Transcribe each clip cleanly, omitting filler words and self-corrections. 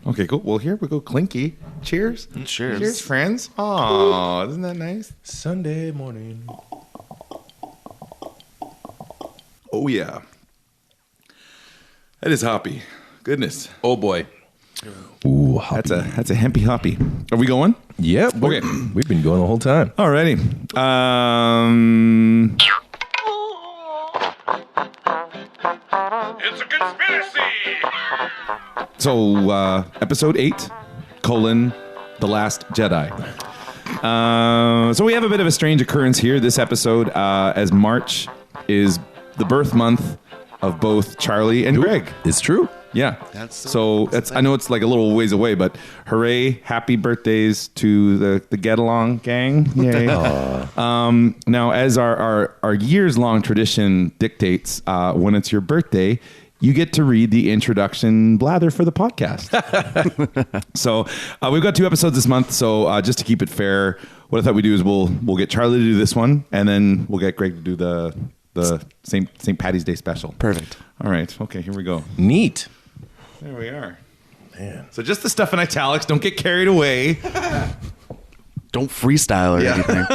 Okay, cool. Well, here we go. Clinky. Cheers. Cheers. Cheers, friends. Oh, isn't that nice? Sunday morning. Oh, yeah. That is hoppy. Goodness. Oh boy. Ooh, hoppy. That's a hempy hoppy. Are we going? Yep. Okay. We've been going the whole time. Alrighty. It's a conspiracy! So, episode 8, The Last Jedi. So we have a bit of a strange occurrence here this episode, as March is the birth month of both Charlie and Greg. It's true. Yeah. That's I know it's like a little ways away, but hooray, happy birthdays to the Get Along gang. Yay. Now, as our years-long tradition dictates, when it's your birthday, you get to read the introduction blather for the podcast. So we've got 2 episodes this month. So just to keep it fair, what I thought we'd do is we'll get Charlie to do this one, and then we'll get Greg to do the St. Patty's Day special. Perfect. All right. Okay, here we go. Neat. There we are. Man. So just the stuff in italics. Don't get carried away. Don't freestyle or anything.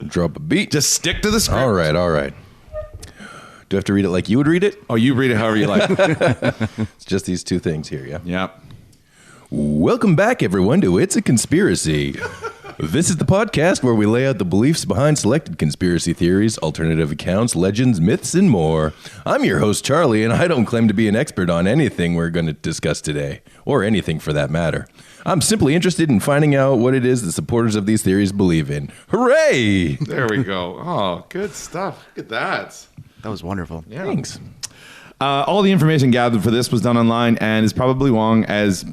Drop a beat. Just stick to the script. All right. Do I have to read it like you would read it? Oh, you read it however you like. It's just these 2 things here, yeah? Yeah. Welcome back, everyone, to It's a Conspiracy. This is the podcast where we lay out the beliefs behind selected conspiracy theories, alternative accounts, legends, myths, and more. I'm your host, Charlie, and I don't claim to be an expert on anything we're going to discuss today, or anything for that matter. I'm simply interested in finding out what it is the supporters of these theories believe in. Hooray! There we go. Oh, good stuff. Look at that. That was wonderful. Yeah. Thanks. All the information gathered for this was done online and is probably wrong as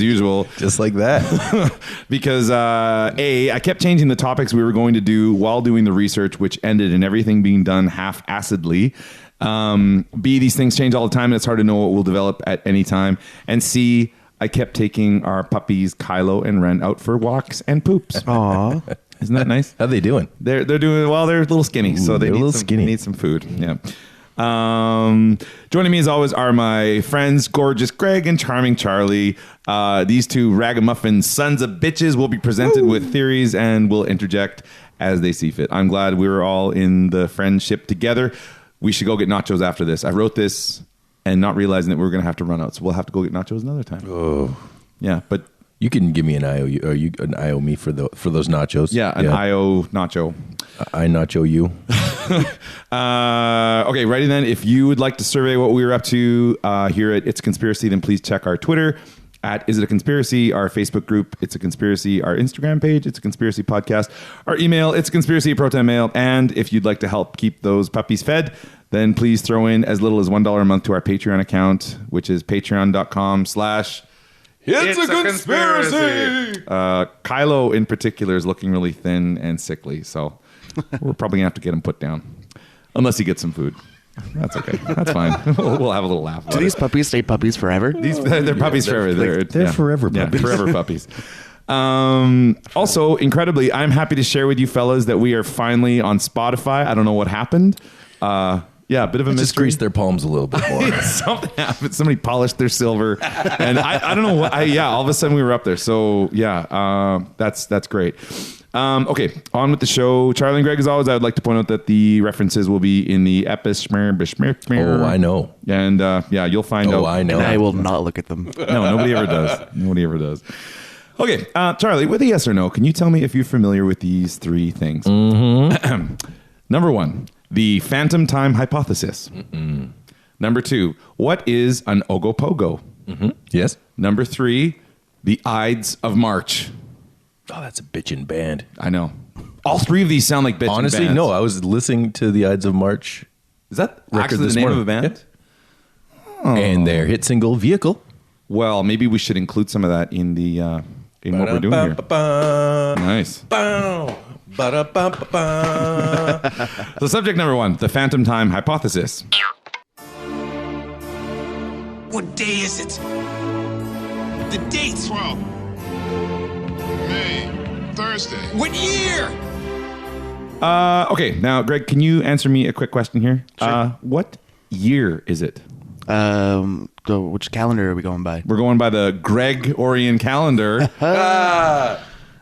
usual. Just like that. Because I kept changing the topics we were going to do while doing the research, which ended in everything being done half-assedly. B, these things change all the time and it's hard to know what will develop at any time. And C, I kept taking our puppies Kylo and Ren out for walks and poops. Aw. Isn't that nice? How they doing? They're doing well. They're a little skinny, so they need some food. Yeah. Joining me as always are my friends, gorgeous Greg and charming Charlie. These 2 ragamuffin sons of bitches will be presented with theories and will interject as they see fit. I'm glad we were all in the friendship together. We should go get nachos after this. I wrote this and not realizing that we were going to have to run out, so we'll have to go get nachos another time. Oh, yeah, but you can give me an IO. Or you an IO me for those nachos. Yeah, an IO nacho. I nacho you. Okay, ready then. If you would like to survey what we were up to here at It's a Conspiracy, then please check our Twitter at Is It a Conspiracy, our Facebook group, It's a Conspiracy, our Instagram page, It's a Conspiracy Podcast, our email, It's a Conspiracy Proton Mail, and if you'd like to help keep those puppies fed, then please throw in as little as $1 a month to our Patreon account, which is patreon.com/It's a Conspiracy. Kylo in particular is looking really thin and sickly, so we're probably gonna have to get him put down, unless he gets some food. That's okay. That's fine. We'll have a little laugh. Do these puppies stay puppies forever? They're puppies forever. They're forever puppies. Yeah, forever puppies. Also, incredibly, I'm happy to share with you fellas that we are finally on Spotify. I don't know what happened. Yeah, a bit of a mystery. Just grease their palms a little bit more. Something happened. Somebody polished their silver, and I don't know what. All of a sudden we were up there. So yeah, that's great. Okay, on with the show. Charlie and Greg, as always, I would like to point out that the references will be in the Oh, I know. And yeah, you'll find out. Oh, I know. And I will not look at them. No, nobody ever does. Nobody ever does. Okay, Charlie, with a yes or no, can you tell me if you're familiar with these 3 things? Mm-hmm. Number 1. The phantom time hypothesis. Mm-mm. Number 2, what is an Ogopogo? Mm-hmm. Yes. Number 3, the Ides of March. Oh, that's a bitchin' band. I know. All 3 of these sound like bitchin' Honestly, bands. no. I was listening to the Ides of March. Is that record actually this the name morning. of a band? Yeah. Oh. And their hit single, Vehicle. Well, maybe we should include some of that in the in what we're doing here. Nice. So subject number 1, the phantom time hypothesis. What day is it? The date's 12. May. Thursday. What year? Okay, now, Greg, can you answer me a quick question here? Sure. What year is it? Which calendar are we going by? We're going by the Gregorian calendar.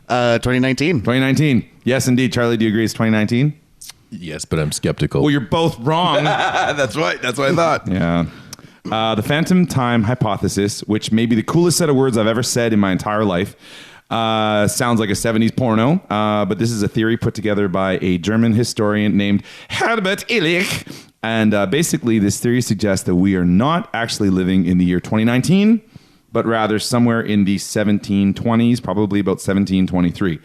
2019. 2019. Yes, indeed. Charlie, do you agree it's 2019? Yes, but I'm skeptical. Well, you're both wrong. That's right. That's what I thought. Yeah. The phantom time hypothesis, which may be the coolest set of words I've ever said in my entire life, sounds like a 70s porno, but this is a theory put together by a German historian named Herbert Illich. And basically, this theory suggests that we are not actually living in the year 2019, but rather somewhere in the 1720s, probably about 1723.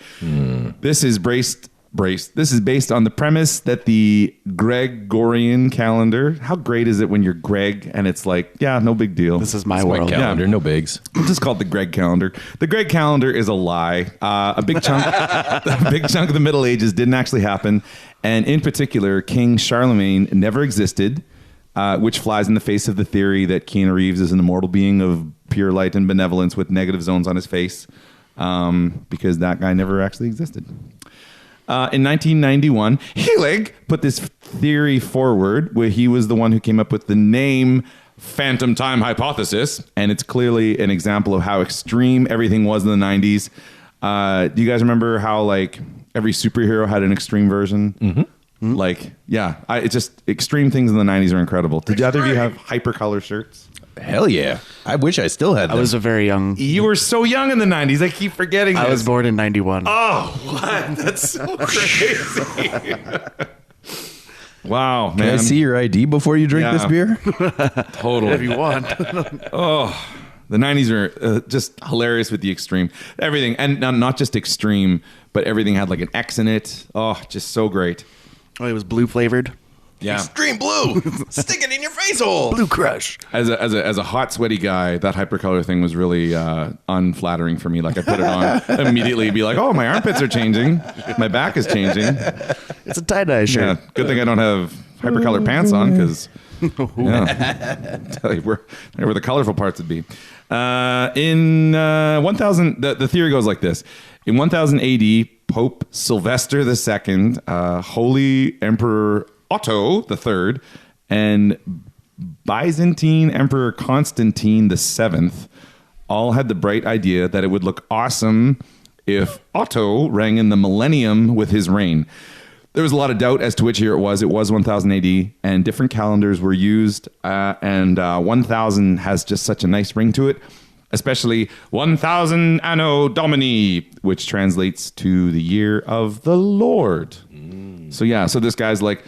This is This is based on the premise that the Gregorian calendar. How great is it when you're Greg and it's like, yeah, no big deal. This is my It's world. my calendar, no bigs. We'll just call it the Greg calendar. The Greg calendar is a lie. A big chunk of the Middle Ages didn't actually happen. And in particular, King Charlemagne never existed, which flies in the face of the theory that Keanu Reeves is an immortal being of pure light and benevolence with negative zones on his face, because that guy never actually existed. In 1991, Hillig put this theory forward, where he was the one who came up with the name Phantom Time Hypothesis, and it's clearly an example of how extreme everything was in the 90s. Do you guys remember how like every superhero had an extreme version? Mm-hmm. Like, yeah, it's just extreme things in the 90s are incredible. Did either of you have hypercolor shirts? Hell yeah. I wish I still had them. I was a very young. You were so young in the 90s. I keep forgetting this. I was born in 91. Oh, what? That's so crazy. Wow, man. Can I see your ID before you drink this beer? Totally. If you want. The 90s are just hilarious with the extreme. Everything. And not just extreme, but everything had like an X in it. Oh, just so great. Oh, it was blue flavored. Yeah. Extreme blue. Stick it in your face hole. Blue Crush. As a hot, sweaty guy, that hypercolor thing was really unflattering for me. Like I put it on, immediately be like, oh, my armpits are changing. My back is changing. It's a tie-dye shirt. Yeah, good thing I don't have hypercolor pants on, because tell you where the colorful parts would be. In 1000, the theory goes like this. In 1000 AD, Pope Sylvester II, Holy Emperor Otto III, and Byzantine Emperor Constantine VII all had the bright idea that it would look awesome if Otto rang in the millennium with his reign. There was a lot of doubt as to which year it was. It was 1000 AD, and different calendars were used, and 1000 has just such a nice ring to it, especially 1000 Anno Domini, which translates to the year of the Lord. So this guy's like,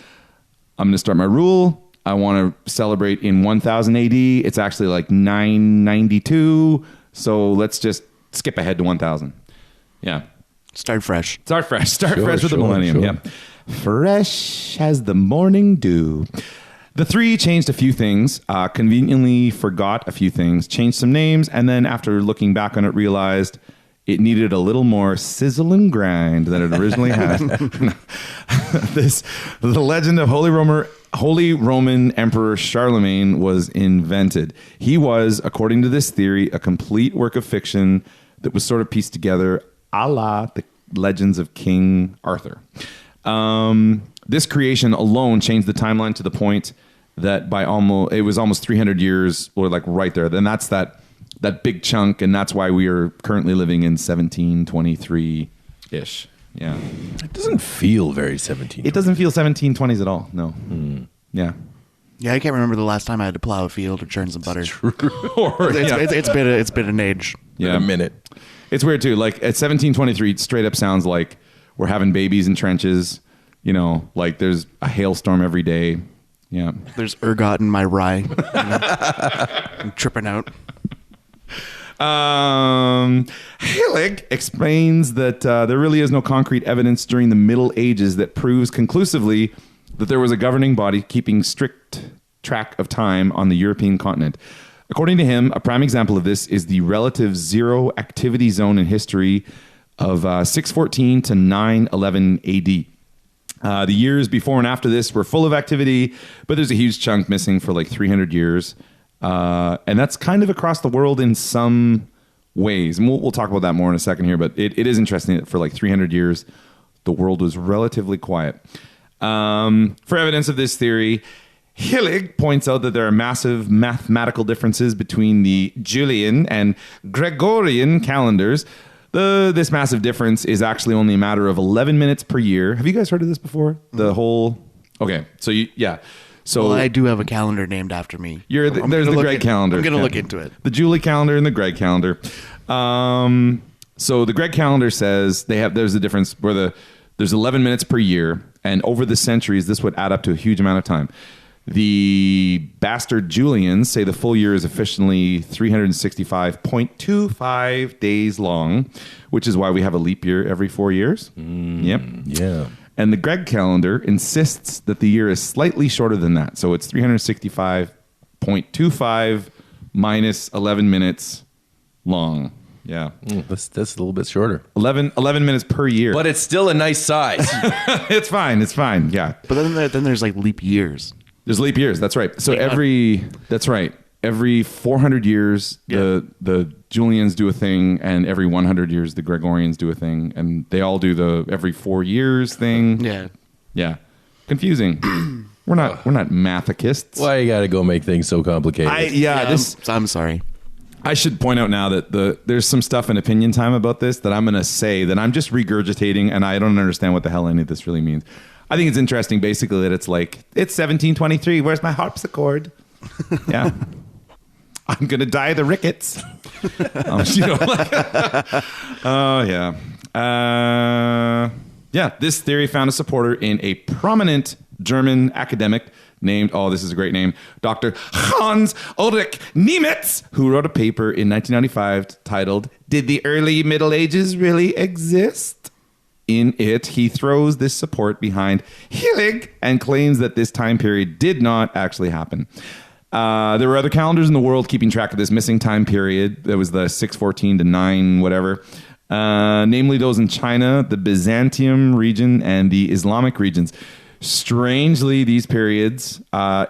I'm going to start my rule. I want to celebrate in 1000 AD. It's actually like 992, so let's just skip ahead to 1000. Yeah. Start fresh. Start fresh with the millennium. Sure. Yeah. Fresh as the morning dew. The three changed a few things, conveniently forgot a few things, changed some names, and then after looking back on it, realized it needed a little more sizzle and grind than it originally had. The legend of Holy Roman Emperor Charlemagne was invented. He was, according to this theory, a complete work of fiction that was sort of pieced together a la the legends of King Arthur. This creation alone changed the timeline to the point that it was almost 300 years, or like right there. Then that's that big chunk, and that's why we are currently living in 1723-ish. Yeah. It doesn't feel very 17. It doesn't feel 1720s at all. No. Yeah. Yeah, I can't remember the last time I had to plow a field or churn some butter. Or, It's been an age. yeah. A minute. It's weird too. Like at 1723, it straight up sounds like we're having babies in trenches. You know, like there's a hailstorm every day. Yeah. There's ergot in my rye. I'm tripping out. Hillig explains that there really is no concrete evidence during the Middle Ages that proves conclusively that there was a governing body keeping strict track of time on the European continent. According to him, a prime example of this is the relative zero activity zone in history of 614 to 911 AD. The years before and after this were full of activity, but there's a huge chunk missing for like 300 years. And that's kind of across the world in some ways. And we'll talk about that more in a second here, but it is interesting that for like 300 years, the world was relatively quiet. For evidence of this theory, Hillig points out that there are massive mathematical differences between the Julian and Gregorian calendars. This massive difference is actually only a matter of 11 minutes per year. Have you guys heard of this before? The whole... Okay, so So I do have a calendar named after me. There's the Greg calendar. I'm going to look into it. The Julie calendar and the Greg calendar. So the Greg calendar says there's a difference where there's 11 minutes per year, and over the centuries, this would add up to a huge amount of time. The bastard Julians say the full year is officially 365.25 days long, which is why we have a leap year every 4 years. Yep. Yeah. And the Greg calendar insists that the year is slightly shorter than that. So it's 365.25 minus 11 minutes long. Yeah. That's a little bit shorter. 11 minutes per year. But it's still a nice size. It's fine. Yeah. But then there's like leap years. There's leap years. That's right. So every 400 years, the Julians do a thing, and every 100 years, the Gregorians do a thing, and they all do the every 4 years thing. Yeah. Yeah. Confusing. We're not masochists. Why you got to go make things so complicated? I'm sorry. I should point out now that there's some stuff in opinion time about this that I'm going to say that I'm just regurgitating, and I don't understand what the hell any of this really means. I think it's interesting, basically, that it's like, it's 1723. Where's my harpsichord? Yeah. I'm going to die of the rickets. This theory found a supporter in a prominent German academic named, this is a great name, Dr. Hans Ulrich Niemitz, who wrote a paper in 1995 titled, "Did the Early Middle Ages Really Exist?" In it, he throws this support behind Hillig and claims that this time period did not actually happen. There were other calendars in the world keeping track of this missing time period. There was the 614 to 9 whatever. Namely those in China, the Byzantium region, and the Islamic regions. Strangely, these periods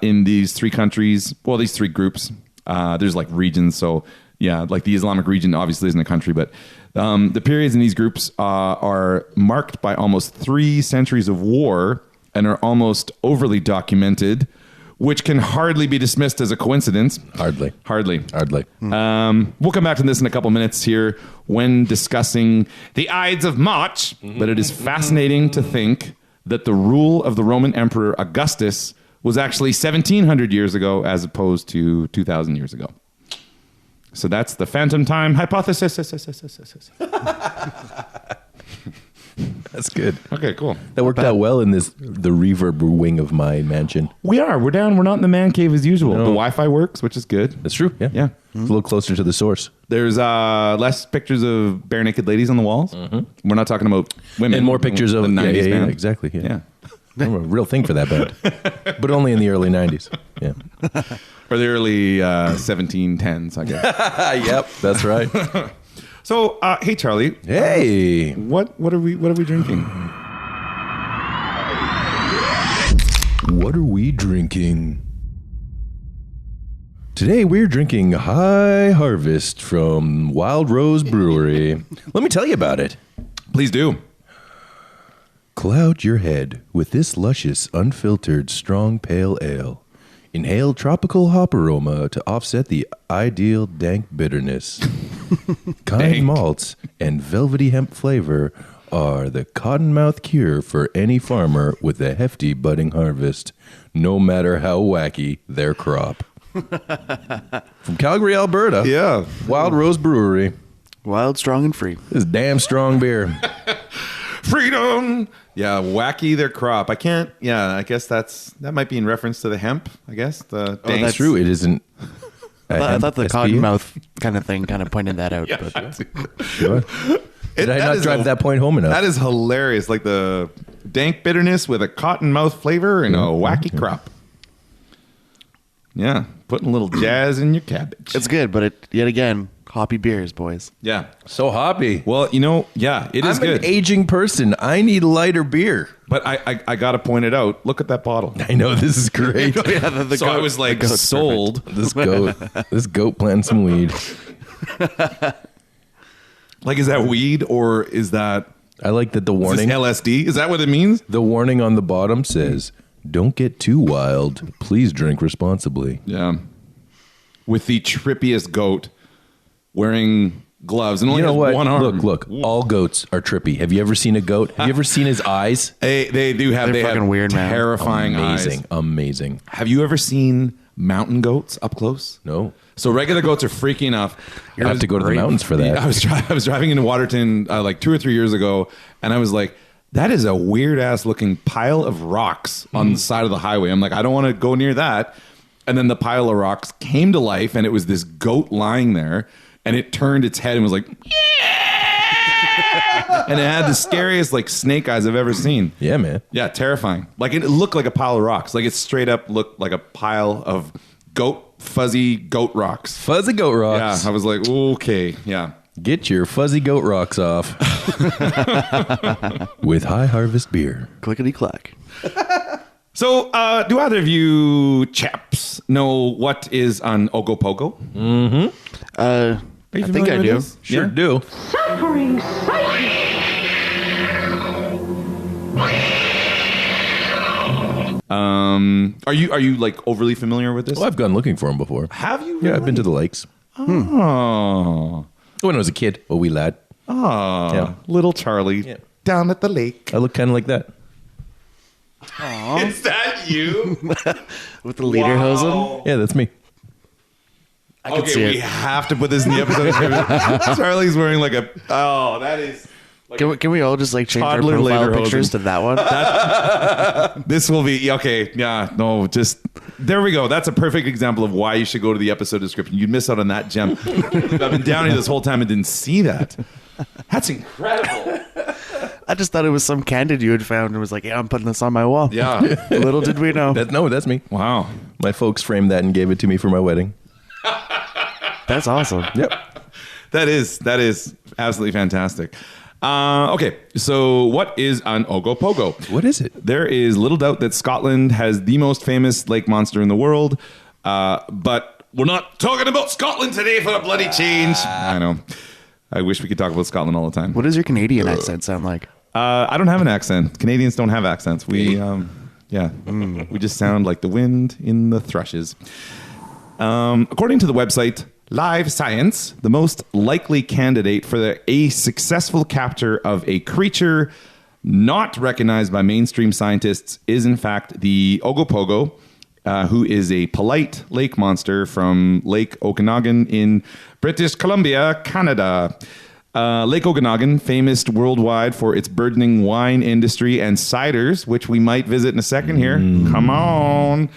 in these three countries, these three groups, there's like regions. So yeah, like the Islamic region obviously isn't a country, but the periods in these groups are marked by almost 3 centuries of war and are almost overly documented, which can hardly be dismissed as a coincidence. Hardly. We'll come back to this in a couple minutes here when discussing the Ides of March, but it is fascinating to think that the rule of the Roman Emperor Augustus was actually 1,700 years ago as opposed to 2,000 years ago. So that's the phantom time hypothesis. That's good. Okay, cool. That worked out well in the reverb wing of my mansion. We're down. We're not in the man cave as usual. No. The Wi-Fi works, which is good. That's true. Yeah. Mm-hmm. It's a little closer to the source. There's less pictures of bare naked ladies on the walls. Mm-hmm. We're not talking about women. And more pictures of the 90s band. Exactly. Yeah. I'm a real thing for that band. But only in the early 90s. Yeah. Or the early 1710s, I guess. Yep, that's right. So, hey Charlie. Hey. What are we drinking? What are we drinking? Today we're drinking High Harvest from Wild Rose Brewery. Let me tell you about it. Please do. Cloud your head with this luscious, unfiltered, strong pale ale. Inhale tropical hop aroma to offset the ideal dank bitterness. Kind malts and velvety hemp flavor are the cottonmouth cure for any farmer with a hefty budding harvest, no matter how wacky their crop. From Calgary, Alberta. Yeah. Wild Rose Brewery. Wild, strong, and free. This is damn strong beer. Freedom. Yeah, wacky their crop. I can't. Yeah, I guess that might be in reference to the hemp. I guess the. That's true. It isn't. I thought the cottonmouth kind of thing kind of pointed that out. Yeah. But. Sure. Did I not drive that point home enough? That is hilarious. Like the dank bitterness with a cottonmouth flavor and a wacky crop. Yeah, putting a little jazz in your cabbage. It's good, but yet again, hoppy beers, boys. Yeah. So hoppy. Well, it is good. I'm an aging person. I need lighter beer. But I got to point it out. Look at that bottle. I know, this is great. So I was like sold. This goat planting some weed. Like, is that weed or is that... I like that the warning... Is this LSD? Is that what it means? The warning on the bottom says, Don't get too wild. Please drink responsibly. Yeah. With the trippiest goat wearing gloves and only You know has what? one arm. Look. All goats are trippy. Have you ever seen a goat? Have you ever seen his eyes? They do have, They're they have fucking weird, man. terrifying Amazing. eyes. Amazing. Have you ever seen mountain goats up close? No. So regular goats are freaky enough. You have to go to the mountains for that. I was driving into Waterton like 2 or 3 years ago, and I was like, that is a weird ass looking pile of rocks on the side of the highway. I'm like, I don't want to go near that. And then the pile of rocks came to life, and it was this goat lying there, and it turned its head and was like, yeah! And it had the scariest like snake eyes I've ever seen. Yeah, man. Yeah, terrifying. Like it looked like a pile of rocks. Like it straight up looked like a pile of fuzzy goat rocks. Fuzzy goat rocks. Yeah, I was like, okay, yeah. Get your fuzzy goat rocks off with High Harvest beer. Clickety clack. So, do either of you chaps know what is an Ogopogo? I think I do. Sure do. Suffering sight. Are you like overly familiar with this? Well, I've gone looking for them before. Have you? Yeah, I've been to the lakes. Oh, When I was a kid, a wee lad. Yeah. little Charlie Yeah. down at the lake. I look kind of like that. Is that you? With the lederhosen. Yeah, that's me. I can Okay, see we it. have to put this in the episode. Charlie's wearing like a. Oh, that is. Can we all just like change our Toddler profile lederhosen. pictures to that one? This will be okay. Yeah, no, just there we go. That's a perfect example of why you should go to the episode description. You'd miss out on that gem. I've been down here this whole time and didn't see that. That's incredible. I just thought it was some candid you had found and was like, yeah, I'm putting this on my wall. Yeah. Little did we know. That's me. Wow. My folks framed that and gave it to me for my wedding. That's awesome. Yep. That is absolutely fantastic. Okay, so what is an Ogopogo? What is it? There is little doubt that Scotland has the most famous lake monster in the world, but we're not talking about Scotland today for a bloody change. I know. I wish we could talk about Scotland all the time. What does your Canadian accent sound like? I don't have an accent. Canadians don't have accents. We, we just sound like the wind in the thrushes. According to the website Live Science, the most likely candidate for a successful capture of a creature not recognized by mainstream scientists is, in fact, the Ogopogo, who is a polite lake monster from Lake Okanagan in British Columbia, Canada. Lake Okanagan, famous worldwide for its burgeoning wine industry and ciders, which we might visit in a second here. Come on.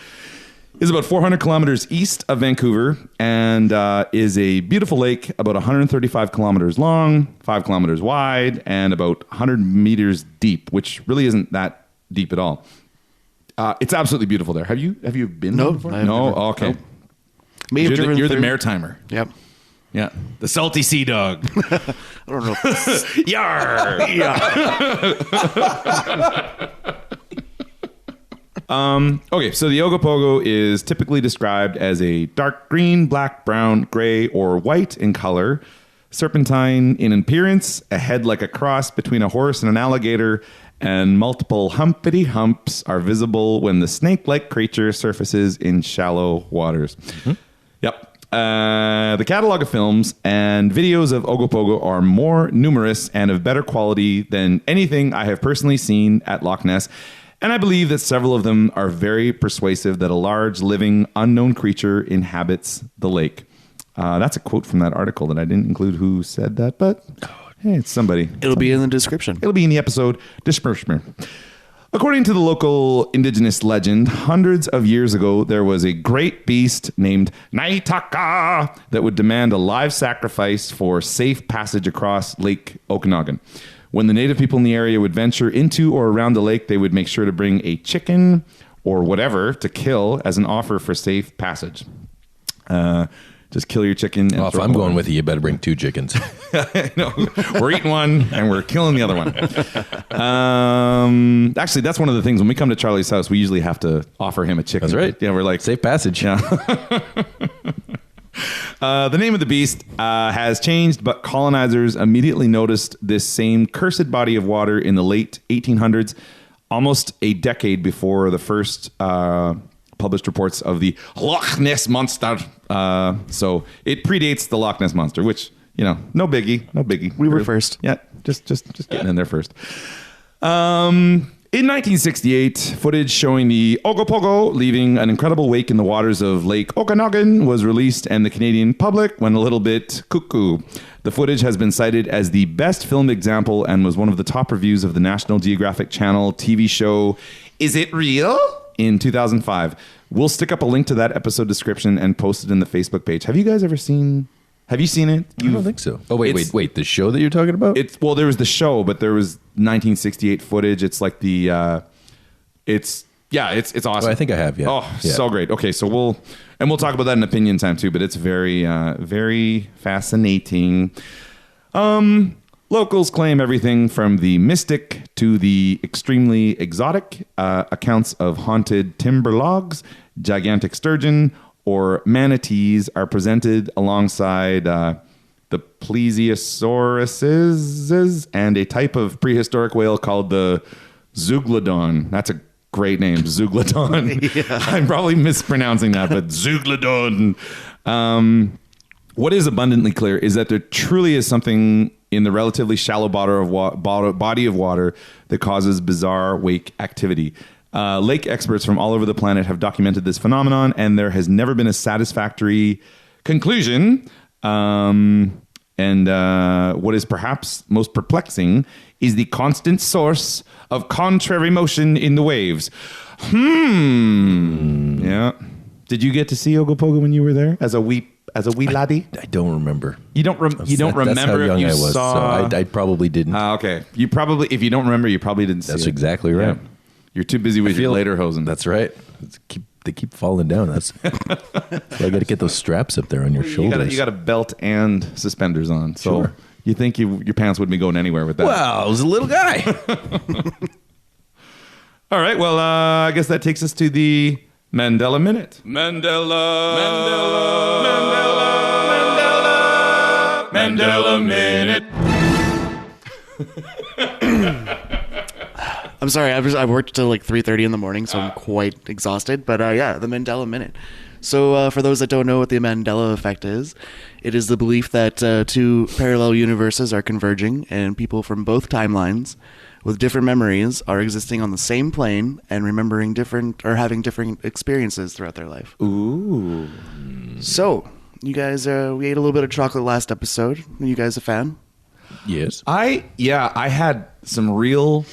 Is about 400 kilometers east of Vancouver and is a beautiful lake about 135 kilometers long, 5 kilometers wide, and about 100 meters deep, which really isn't that deep at all. It's absolutely beautiful there. Have you been there No, before? I have No? never. Oh, okay. Nope. May have driven You're the through- maritimer. Yep. Yeah. The salty sea dog. I don't know. Yar! Okay, so the Ogopogo is typically described as a dark green, black, brown, gray, or white in color, serpentine in appearance, a head like a cross between a horse and an alligator, and multiple humpity humps are visible when the snake-like creature surfaces in shallow waters. Yep. The catalog of films and videos of Ogopogo are more numerous and of better quality than anything I have personally seen at Loch Ness. And I believe that several of them are very persuasive that a large, living, unknown creature inhabits the lake. That's a quote from that article that I didn't include who said that, but hey, it's somebody. It'll be in the description. It'll be in the episode description. According to the local indigenous legend, hundreds of years ago, there was a great beast named Naitaka that would demand a live sacrifice for safe passage across Lake Okanagan. When the native people in the area would venture into or around the lake, they would make sure to bring a chicken or whatever to kill as an offer for safe passage. Just kill your chicken. And Well, if I'm going with you, you better bring 2 chickens. No, we're eating one and we're killing the other one. Actually, that's one of the things when we come to Charlie's house, we usually have to offer him a chicken. That's right. Yeah, we're like, Safe passage. yeah. The name of the beast has changed, but colonizers immediately noticed this same cursed body of water in the late 1800s almost a decade before the first published reports of the Loch Ness monster. So it predates the Loch Ness monster, which, no biggie. We were first. Yeah, just getting in there first. In 1968, footage showing the Ogopogo leaving an incredible wake in the waters of Lake Okanagan was released, and the Canadian public went a little bit cuckoo. The footage has been cited as the best filmed example and was one of the top reviews of the National Geographic Channel TV show Is It Real? In 2005. We'll stick up a link to that episode description and post it in the Facebook page. Have you guys ever seen... Have you seen it? I don't think so. Oh, wait. The show that you're talking about? Well, there was the show, but there was 1968 footage. It's like the... It's awesome. Oh, I think I have, yeah. Oh, yeah. So great. Okay, so we'll talk about that in opinion time too, but it's very, very fascinating. Locals claim everything from the mystic to the extremely exotic accounts of haunted timber logs, gigantic sturgeon, or manatees are presented alongside the plesiosauruses and a type of prehistoric whale called the zeuglodon. That's a great name, zeuglodon. Yeah. I'm probably mispronouncing that, but zeuglodon. What is abundantly clear is that there truly is something in the relatively shallow body of water that causes bizarre wake activity. Lake experts from all over the planet have documented this phenomenon, and there has never been a satisfactory conclusion. And what is perhaps most perplexing is the constant source of contrary motion in the waves. Yeah. Did you get to see Ogopogo when you were there as a wee laddie? I don't remember. You don't remember That's how young if you I was, saw. so I probably didn't. Okay. If you don't remember, you probably didn't see it. That's exactly right. Yeah. You're too busy with your lederhosen. That's right. They keep falling down. That's so I got to get those straps up there on your shoulders. You got a belt and suspenders on. So Sure. you think your pants wouldn't be going anywhere with that? Well, I was a little guy. All right. Well, I guess that takes us to the Mandela Minute. Mandela Minute. I'm sorry, I worked till like 3:30 in the morning, so I'm quite exhausted. But the Mandela Minute. So for those that don't know what the Mandela Effect is, it is the belief that two parallel universes are converging, and people from both timelines with different memories are existing on the same plane and remembering different or having different experiences throughout their life. Ooh. So you guys, we ate a little bit of chocolate last episode. Are you guys a fan? Yes. I had some real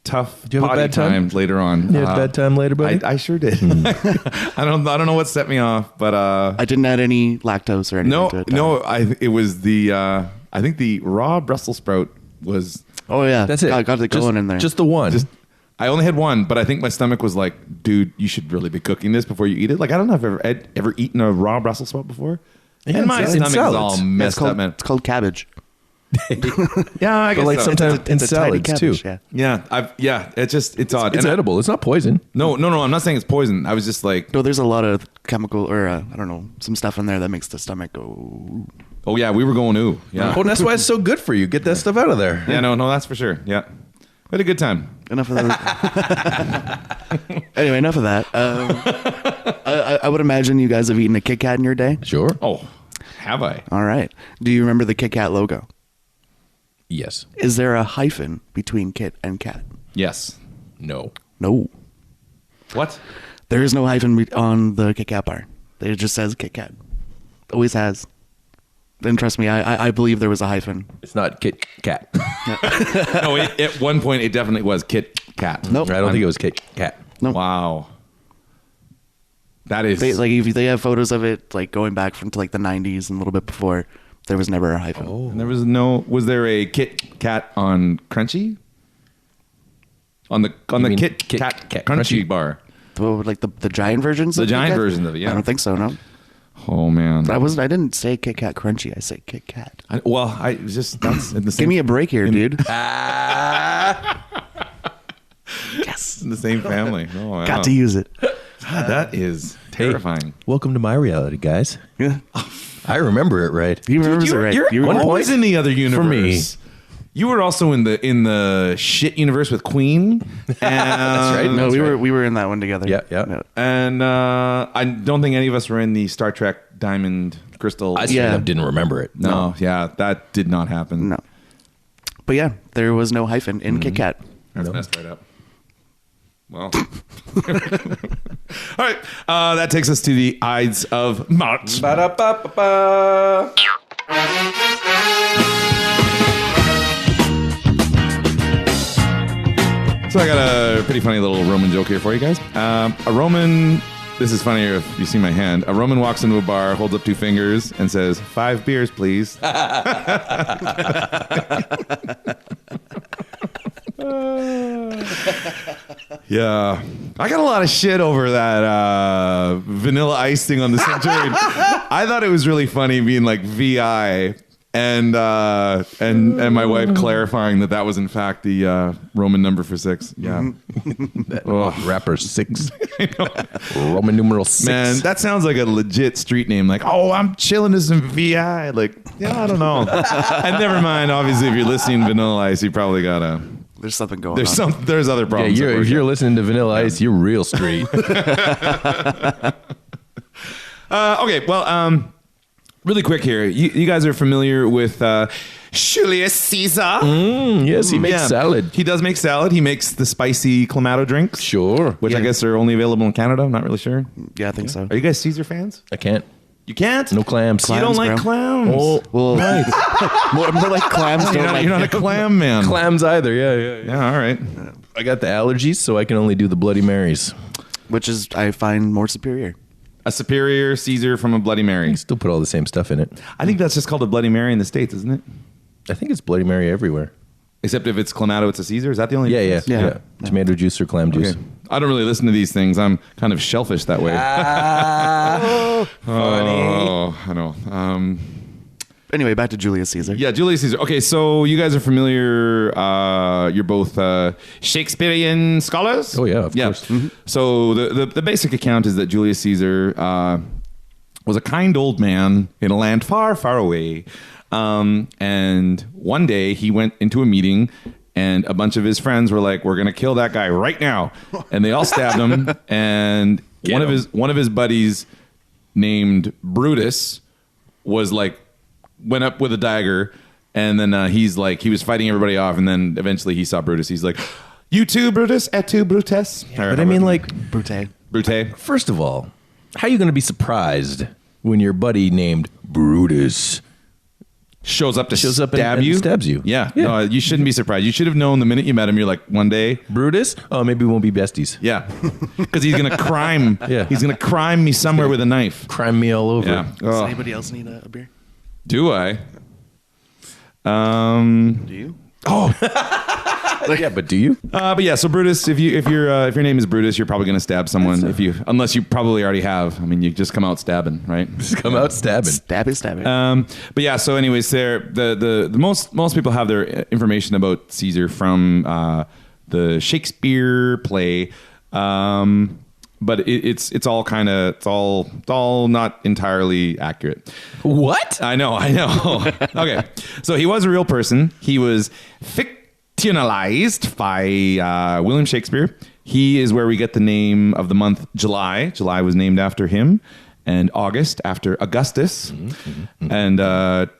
tough Did you have a potty bad time? times later on. You had a bad time later, buddy? I sure did. I don't know what set me off, but I didn't add any lactose or anything to it. it was the I think the raw Brussels sprout was. Oh yeah, That's it. Got it going in there. Just the one. I only had one, but I think my stomach was like, dude, you should really be cooking this before you eat it. Like, I don't know if I've ever eaten a raw Brussels sprout before. Yeah, and my in stomach is salads. all Yeah, messed up, man. It's called cabbage. Yeah, I guess like so. sometimes in It's a tiny salads cabbage, too. Yeah. It's odd. It's And edible. It's not poison. No, I'm not saying it's poison. I was just like, No, there's a lot of chemical or I don't know, some stuff in there that makes the stomach go. oh yeah, we were going ooh. Yeah. Oh, and that's why it's so good for you. Get that stuff out of there. Yeah, no, that's for sure. Yeah. We had a good time. Enough of that. Anyway, enough of that. I would imagine you guys have eaten a Kit Kat in your day. Sure. Oh, have I? All right. Do you remember the Kit Kat logo? Yes. Is there a hyphen between Kit and Kat? Yes. No. No. What? There is no hyphen on the Kit Kat bar. It just says Kit Kat. Always has. Then trust me, I believe there was a hyphen. It's not Kit Kat. No, at one point it definitely was Kit Kat. Nope. I don't think it was Kit Kat. No. Wow. That is If they have photos of it like going back from to like the 90s and a little bit before, there was never a hyphen. And there was was there a Kit Kat on Crunchy? On the mean Kit Kit Kat Kat Crunchy Crunchy? bar. Like the giant versions? The of Kit giant Kat? version of it, yeah. I don't think so, no. Oh man. I didn't say Kit Kat Crunchy, I said Kit Kat. I just that's in the same Give me a break here, dude. yes, in the same family. Oh, wow. Got to use it. God, that is terrifying. Welcome to my reality, guys. Yeah. I remember it right. He remembers it right. You're You always remember- in the other universe. For me. You were also in the shit universe with Queen. That's right. No, we were in that one together. Yeah. No. And I don't think any of us were in the Star Trek Diamond Crystal. I straight up didn't remember it. No, yeah, that did not happen. No. But yeah, there was no hyphen in Kit Kat. That's messed right up. Well. All right. That takes us to the Ides of March. Ba-da-ba-ba-ba. So I got a pretty funny little Roman joke here for you guys. A Roman, this is funnier if you see my hand. A Roman walks into a bar, holds up 2 fingers, and says, 5 beers, please. Yeah. I got a lot of shit over that Vanilla Ice thing on the Centurion. I thought it was really funny being like VI. And my wife clarifying that was in fact the Roman number for 6. Yeah, Rapper 6. Roman numeral 6. man, that sounds like a legit street name. Like, oh, I'm chilling to some VI. Like, yeah, I don't know. And never mind. Obviously, if you're listening to Vanilla Ice, you probably got There's something going on. There's other problems. If you're listening to Vanilla Ice, you're real street. Okay, well, really quick here. You guys are familiar with Julius Caesar? Yes, he makes salad. He does make salad. He makes the spicy clamato drinks. Sure. Which I guess are only available in Canada. I'm not really sure. Yeah, I think so. Are you guys Caesar fans? I can't. You can't? No clams. You don't like bro. clams. Oh, Well, more like clams. You're not a clam man. clams either. Yeah. Yeah, all right. I got the allergies, so I can only do the Bloody Marys. Which is, I find, more superior. A superior Caesar from a Bloody Mary. You still put all the same stuff in it. I think that's just called a Bloody Mary in the States, isn't it? I think it's Bloody Mary everywhere. Except if it's clamato, it's a Caesar. Is that the only Yeah. difference? Yeah. Tomato juice or clam juice. Okay. I don't really listen to these things. I'm kind of shellfish that way. Oh, I know. Anyway, back to Julius Caesar. Yeah, Julius Caesar. Okay, so you guys are familiar. You're both Shakespearean scholars. Oh, yeah, of course. Mm-hmm. So the basic account is that Julius Caesar was a kind old man in a land far, far away. And one day he went into a meeting, and a bunch of his friends were like, "We're gonna kill that guy right now," and they all stabbed him. And one of his buddies, named Brutus, was like, went up with a dagger, and then he was fighting everybody off, and then eventually he saw Brutus. He's like, "You too, Brutus, et tu, Brutus." But I mean, like, Brute. first of all, how are you going to be surprised when your buddy named Brutus shows up and stab you? Stabs you. Yeah. No, you shouldn't be surprised. You should have known the minute you met him. You're like, one day, Brutus? Oh, maybe we won't be besties. yeah, because he's gonna crime. Yeah. He's gonna crime me somewhere with a knife. Crime me all over. Yeah. Does Oh, anybody else need a beer? do I? Do you? Yeah, but do you? But yeah. So Brutus, if your name is Brutus, you're probably gonna stab someone. Unless you probably already have. I mean, you just come out stabbing, right? Just come out stabbing. Stabby. But yeah, so anyways, the most people have their information about Caesar from the Shakespeare play, but it's all not entirely accurate. What? I know. Okay, so he was a real person. He was fictionalized by William Shakespeare. He is where we get the name of the month July. July was named after him, and August after Augustus, and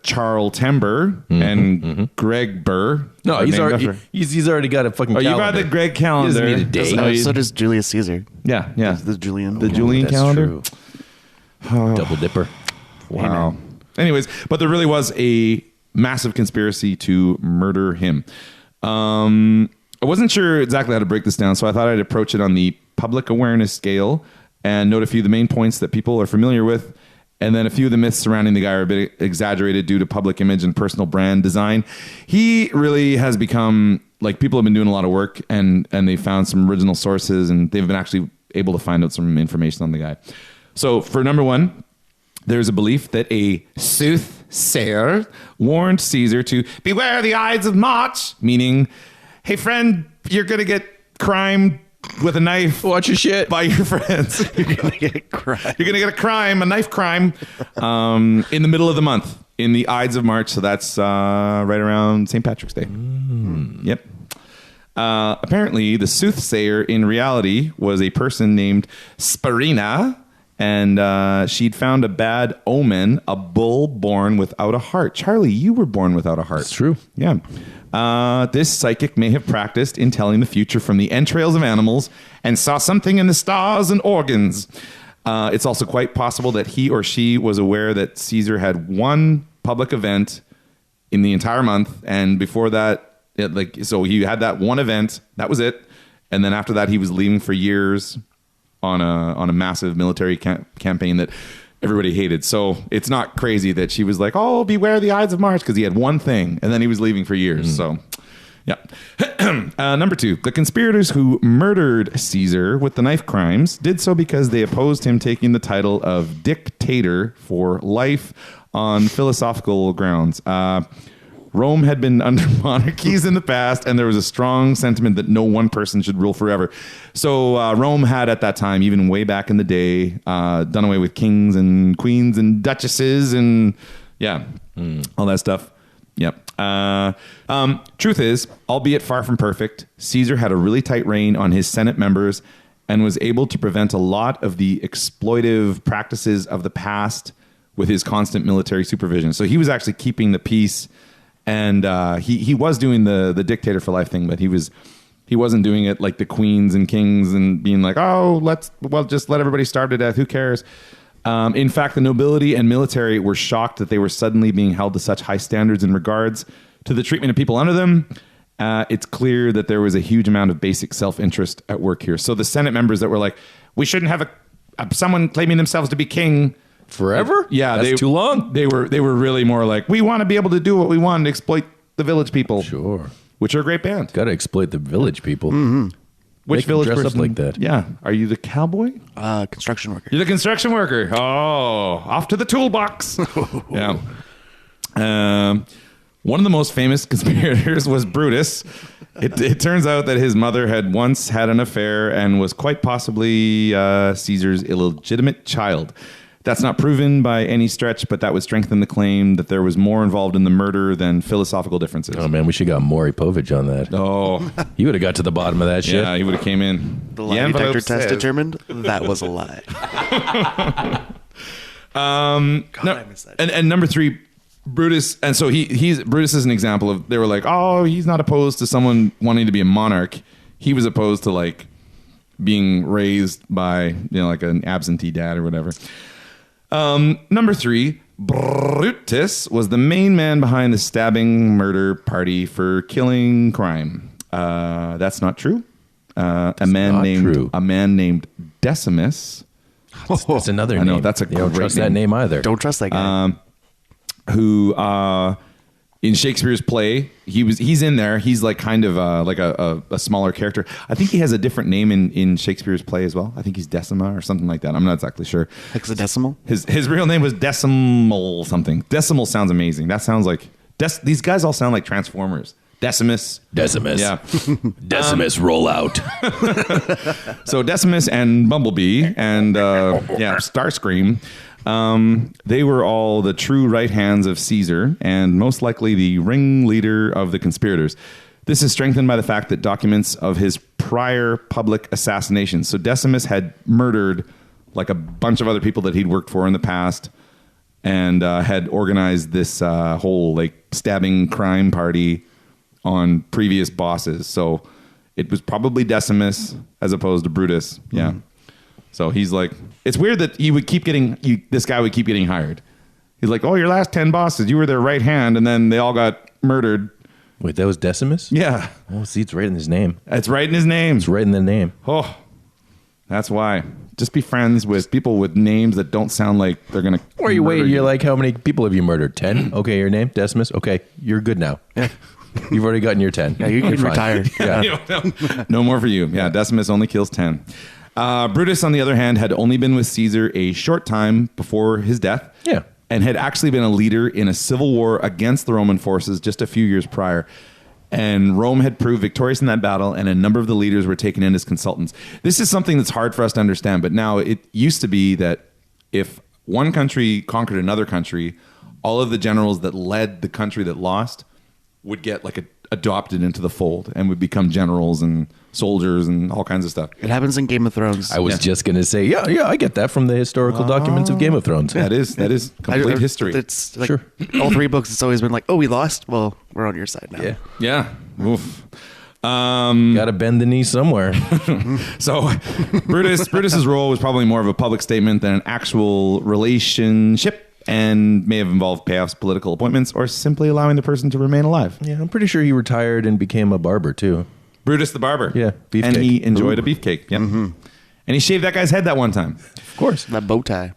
Charles Tember and Greg Burr. No, are he's named already after- he's already got a fucking Oh, you calendar. got the Greg calendar. He doesn't need a date. So does Julius Caesar. Yeah. The Julian. The Julian That's calendar. true. Double dipper. Wow. Anyways, but there really was a massive conspiracy to murder him. I wasn't sure exactly how to break this down, so I thought I'd approach it on the public awareness scale and note a few of the main points that people are familiar with, and then a few of the myths surrounding the guy are a bit exaggerated due to public image and personal brand design. He really has become, like, people have been doing a lot of work, and they found some original sources, and they've been actually able to find out some information on the guy. So for number one, there's a belief that a soothsayer warned Caesar to beware the Ides of March, meaning, hey friend, you're going to get crimed with a knife. Watch your shit. By your friends. You're gonna get cried. You're going to get a knife crime, in the middle of the month. in the Ides of March. So that's right around St. Patrick's Day. Yep. Apparently, the soothsayer in reality was a person named Sparina, and she'd found a bad omen, a bull born without a heart. Charlie, you were born without a heart. It's true. Yeah. This psychic may have practiced in telling the future from the entrails of animals and saw something in the stars and organs. It's also quite possible that he or she was aware that Caesar had one public event in the entire month, and before that, so he had that one event, that was it, and then after that he was leaving for years on a massive military campaign that everybody hated. So it's not crazy that she was like, oh, beware the Ides of March, because he had one thing and then he was leaving for years. So yeah. Number 2, the conspirators who murdered Caesar with the knife crimes did so because they opposed him taking the title of dictator for life on philosophical grounds. Rome had been under monarchies in the past, and there was a strong sentiment that no one person should rule forever. So Rome had at that time, even way back in the day, done away with kings and queens and duchesses and all that stuff. Yep. Truth is, albeit far from perfect, Caesar had a really tight rein on his Senate members and was able to prevent a lot of the exploitive practices of the past with his constant military supervision. So he was actually keeping the peace. And he was doing the dictator for life thing, but he wasn't doing it like the queens and kings and being like, just let everybody starve to death. Who cares? In fact, the nobility and military were shocked that they were suddenly being held to such high standards in regards to the treatment of people under them. It's clear that there was a huge amount of basic self-interest at work here. So the Senate members that were like, we shouldn't have someone claiming themselves to be king forever? Yeah, that's too long. They were really more like, we want to be able to do what we want and exploit the village people. Sure. Which are a great band. Got to exploit the village people. Mm-hmm. Which village dress person? Up like that? Yeah. Are you the cowboy? Construction worker. You're the construction worker. Oh, off to the toolbox. Yeah. One of the most famous conspirators was Brutus. It turns out that his mother had once had an affair and was quite possibly Caesar's illegitimate child. That's not proven by any stretch, but that would strengthen the claim that there was more involved in the murder than philosophical differences. Oh, man, we should have got Maury Povich on that. Oh. He would have got to the bottom of that shit. Yeah, he would have came in. The lie detector test determined that was a lie. I missed that. And number 3, Brutus. And so Brutus is an example of, they were like, oh, he's not opposed to someone wanting to be a monarch. He was opposed to like being raised by, like an absentee dad or whatever. Number 3, Brutus was the main man behind the stabbing murder party for killing crime. That's not true. A man named Decimus. That's another name. I know, that's a you don't great trust name. that name either. Don't trust that guy. Who in Shakespeare's play, he's in there. He's like kind of like a smaller character. I think he has a different name in Shakespeare's play as well. I think he's Decima or something like that. I'm not exactly sure. Hexadecimal? His real name was Decimal something. Decimal sounds amazing. That sounds like these guys all sound like Transformers. Decimus. Yeah. Decimus, roll out. So Decimus and Bumblebee and Starscream. They were all the true right hands of Caesar and most likely the ringleader of the conspirators. This is strengthened by the fact that documents of his prior public assassinations. So Decimus had murdered like a bunch of other people that he'd worked for in the past and had organized this whole like stabbing crime party on previous bosses. So it was probably Decimus as opposed to Brutus. Yeah. So he's like, it's weird that this guy would keep getting hired. He's like, oh, your last 10 bosses, you were their right hand, and then they all got murdered. Wait, that was Decimus? Yeah. Oh, see, it's right in his name. It's right in his name. It's right in the name. Oh, that's why. Just be friends with people with names that don't sound like they're going to Or you wait, you're like, how many people have you murdered? 10? Okay, your name, Decimus? Okay, you're good now. You've already gotten your 10. Yeah, you can retire. Yeah. No more for you. Yeah, Decimus only kills 10. Brutus, on the other hand, had only been with Caesar a short time before his death. Yeah. And had actually been a leader in a civil war against the Roman forces just a few years prior. And Rome had proved victorious in that battle, and a number of the leaders were taken in as consultants. This is something that's hard for us to understand, but now it used to be that if one country conquered another country, all of the generals that led the country that lost would get like adopted into the fold and would become generals and soldiers and all kinds of stuff. It happens in Game of Thrones. I was just going to say, yeah, I get that from the historical documents of Game of Thrones. That is complete history. It's like all 3 books. It's always been like, oh, we lost. Well, we're on your side now. Yeah. Yeah. Oof. Got to bend the knee somewhere. So Brutus's role was probably more of a public statement than an actual relationship, and may have involved payoffs, political appointments, or simply allowing the person to remain alive. Yeah, I'm pretty sure he retired and became a barber too. Brutus the barber. Yeah, beefcake. And he enjoyed a beefcake. Yep. Mm-hmm. And he shaved that guy's head that one time. Of course. That bow tie.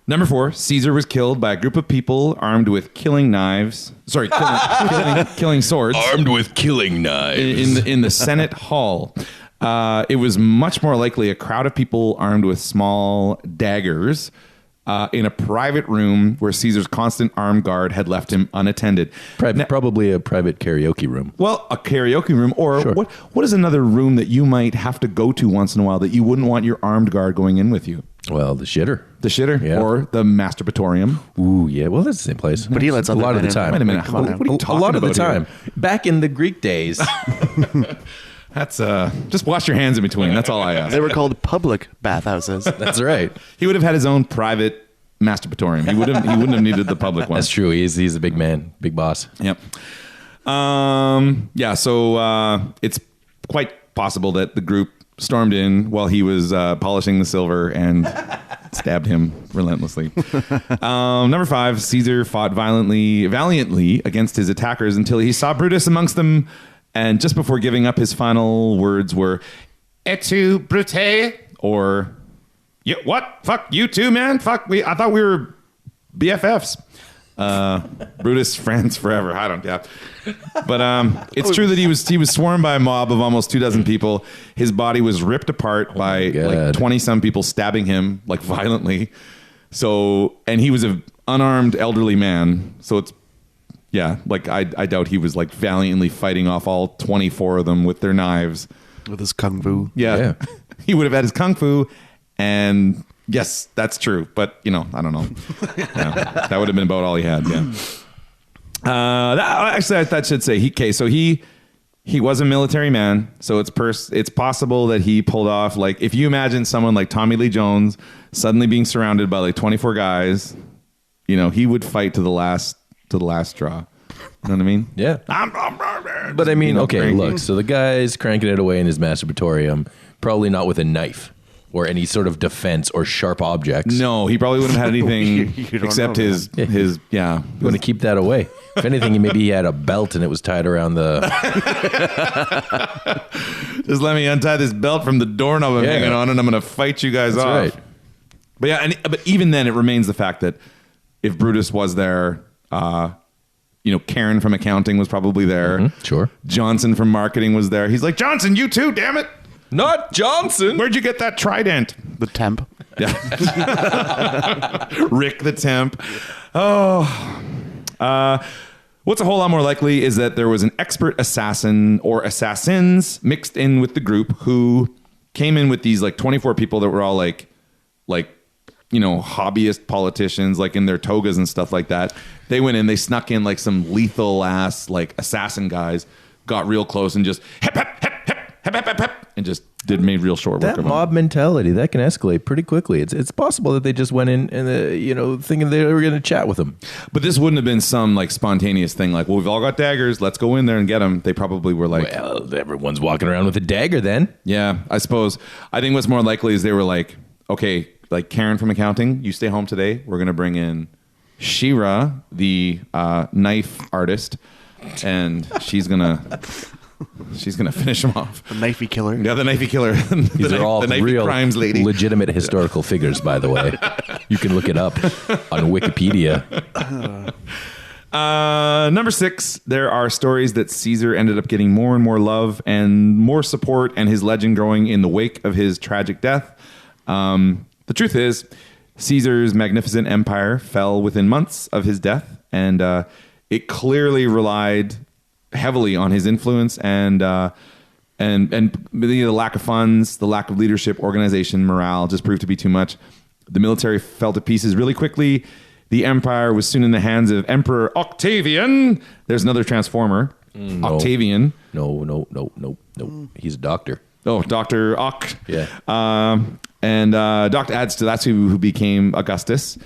Number 4, Caesar was killed by a group of people armed with killing knives. Sorry, killing swords. Armed with killing knives. In the Senate Hall. It was much more likely a crowd of people armed with small daggers in a private room where Caesar's constant armed guard had left him unattended. Probably a private karaoke room. Well, a karaoke room, or Sure. what is another room that you might have to go to once in a while that you wouldn't want your armed guard going in with you? Well, the shitter. The shitter, Yeah. or the masturbatorium. Ooh, yeah. Well, that's the same place. But he lets a other lot of men the time. in. Wait a minute. Come on now. What are you A talking lot of the about here? time. Back in the Greek days. That's just wash your hands in between. That's all I ask. They were called public bathhouses. That's right. He would have had his own private masturbatorium. He wouldn't have needed the public one. That's true. He's a big man, big boss. Yep. Yeah. So it's quite possible that the group stormed in while he was polishing the silver and stabbed him relentlessly. Number 5, Caesar fought valiantly against his attackers until he saw Brutus amongst them, and just before giving up, his final words were "Et tu, Brute?" or "What? Fuck you too, man. Fuck I thought we were BFFs." Brutus, friends forever. I don't. Yeah, but it's true that he was swarmed by a mob of almost 24 people. His body was ripped apart by like 20 some people stabbing him like violently. So, and he was an unarmed elderly man. So it's like I doubt he was like valiantly fighting off all 24 of them with their knives. With his kung fu. Yeah. He would have had his kung fu, and yes, that's true. But I don't know. Yeah, that would have been about all he had. Yeah. Actually, I should say he was a military man, so it's possible that he pulled off, like, if you imagine someone like Tommy Lee Jones suddenly being surrounded by like 24 guys, he would fight to the last straw. You know what I mean? Yeah. But I mean, okay, look, so the guy's cranking it away in his masturbatorium, probably not with a knife or any sort of defense or sharp objects. No, he probably wouldn't have had anything except his. You want to keep that away. If anything, maybe he had a belt and it was tied around the... Just let me untie this belt from the doorknob I'm hanging on, and I'm going to fight you guys off. Right. But but even then, it remains the fact that if Brutus was there, Karen from accounting was probably there. Mm-hmm, sure. Johnson from marketing was there. He's like, Johnson, you too, damn it. Not Johnson. Where'd you get that trident? The temp. Yeah. Rick the temp. Oh. What's a whole lot more likely is that there was an expert assassin or assassins mixed in with the group who came in with these like 24 people that were all like hobbyist politicians, like in their togas and stuff like that. They went in, they snuck in like some lethal ass like assassin guys, got real close and just hep, hep, hep, hep, hep, hep, hep, hep, and just made real short work That of them. mob mentality, that can escalate pretty quickly. It's possible that they just went in and thinking they were going to chat with them. But this wouldn't have been some like spontaneous thing like, well, we've all got daggers, let's go in there and get them. They probably were like, well, everyone's walking around with a dagger then. yeah, I suppose. I think what's more likely is they were like, okay, like Karen from accounting, you stay home today. We're going to bring in Shira, the knife artist, and she's gonna finish him off. The knifey killer. Yeah, the knifey killer. These are all the knifey real crimes lady. legitimate historical figures, by the way. You can look it up on Wikipedia. Number 6, there are stories that Caesar ended up getting more and more love and more support, and his legend growing in the wake of his tragic death. The truth is, Caesar's magnificent empire fell within months of his death, and it clearly relied heavily on his influence and the lack of funds, the lack of leadership, organization, morale just proved to be too much. The military fell to pieces really quickly. The empire was soon in the hands of Emperor Octavian. There's another Transformer. Octavian. No. He's a doctor. Oh, Dr. Ock. Yeah. And Dr. adds to that's who became Augustus.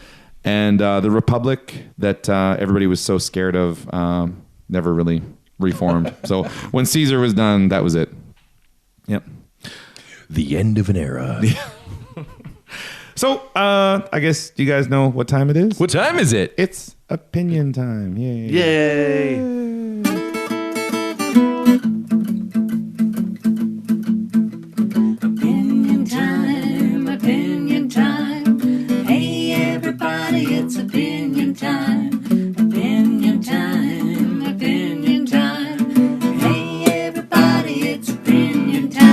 And the Republic that everybody was so scared of never really reformed. So when Caesar was done, that was it. Yep. The end of an era. So I guess you guys know what time it is? What time is it? It's opinion time. Yay. Yay! Opinion time, opinion time. Hey everybody, it's opinion time. Opinion time, opinion time. Hey everybody, it's opinion time.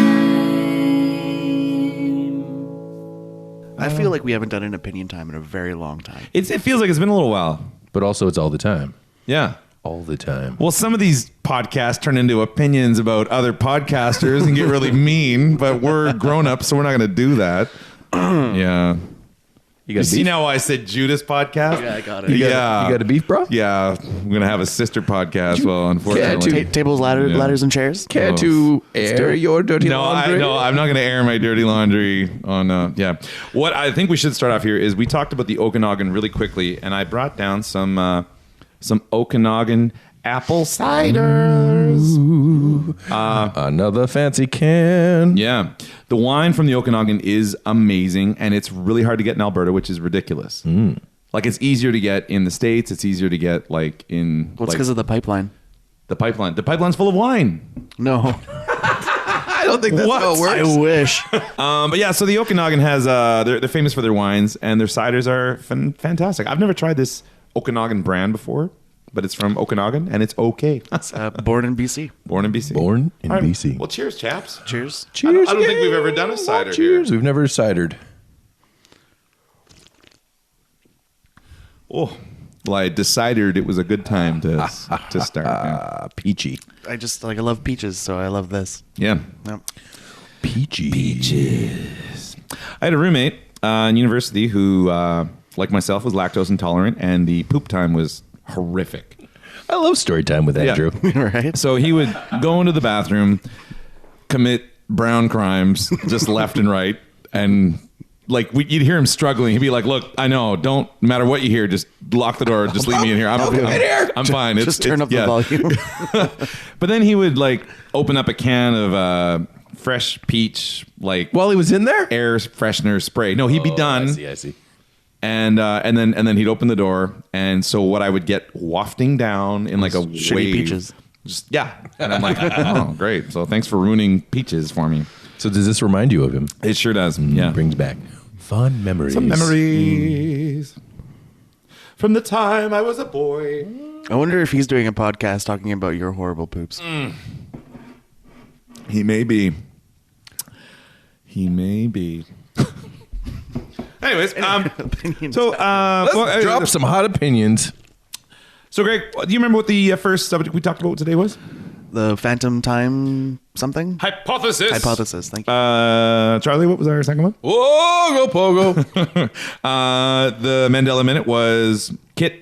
I feel like we haven't done an opinion time in a very long time. It feels like it's been a little while. But also, it's all the time. Yeah. All the time. Well, some of these podcasts turn into opinions about other podcasters and get really mean, but we're grown up, so we're not going to do that. Yeah. You see now why I said Judas podcast? Yeah, I got it. You got a beef, bro? Yeah. We're going to have a sister podcast. Well, unfortunately. Tables, ladders, and chairs. Care to air your dirty laundry? No, I'm not going to air my dirty laundry on, yeah. What I think we should start off here is we talked about the Okanagan really quickly, and I brought down some Okanagan apple ciders. Another fancy can. Yeah. The wine from the Okanagan is amazing, and it's really hard to get in Alberta, which is ridiculous. Like, it's easier to get in the States. It's easier to get, like, in... Well, it's because of the pipeline. The pipeline. The pipeline's full of wine. No. I don't think that's how it works. I wish. But yeah, so the Okanagan has... they're famous for their wines, and their ciders are fantastic. I've never tried this Okanagan brand before, but it's from Okanagan, and it's okay. Born in BC. Born in BC. Born in All right. BC. Well, cheers, chaps. Cheers. Cheers. I don't think we've ever done a cider Cheers. here. We've never cidered. Oh, well, I decided it was a good time to start. Yeah. Peachy. I love peaches, so I love this. Yeah. Yep. Peachy. I had a roommate in university who, like myself, was lactose intolerant, and the poop time was horrific. I love story time with Andrew. Right? So he would go into the bathroom, commit brown crimes just left and right, and like you'd hear him struggling. He'd be like, "Look, I know. Don't matter what you hear. Just lock the door. Just leave me in here. I'm fine. Just turn up the volume." But then he would like open up a can of fresh peach, like While he was in there? air freshener spray. No, he'd be done. I see. And then he'd open the door, and so what I would get wafting down in like a Shitty wave. peaches. Just and I'm like, oh, great. So thanks for ruining peaches for me. So does this remind you of him? It sure does. Yeah, Brings back fond memories. some memories from the time I was a boy. I wonder if he's doing a podcast talking about your horrible poops. He may be. Anyways, Opinions. so Let's drop some hot opinions. So, Greg, do you remember what the first subject we talked about today was? The phantom time something? Hypothesis. Thank you. Charlie, what was our second one? Ogopogo. The Mandela Minute was cat.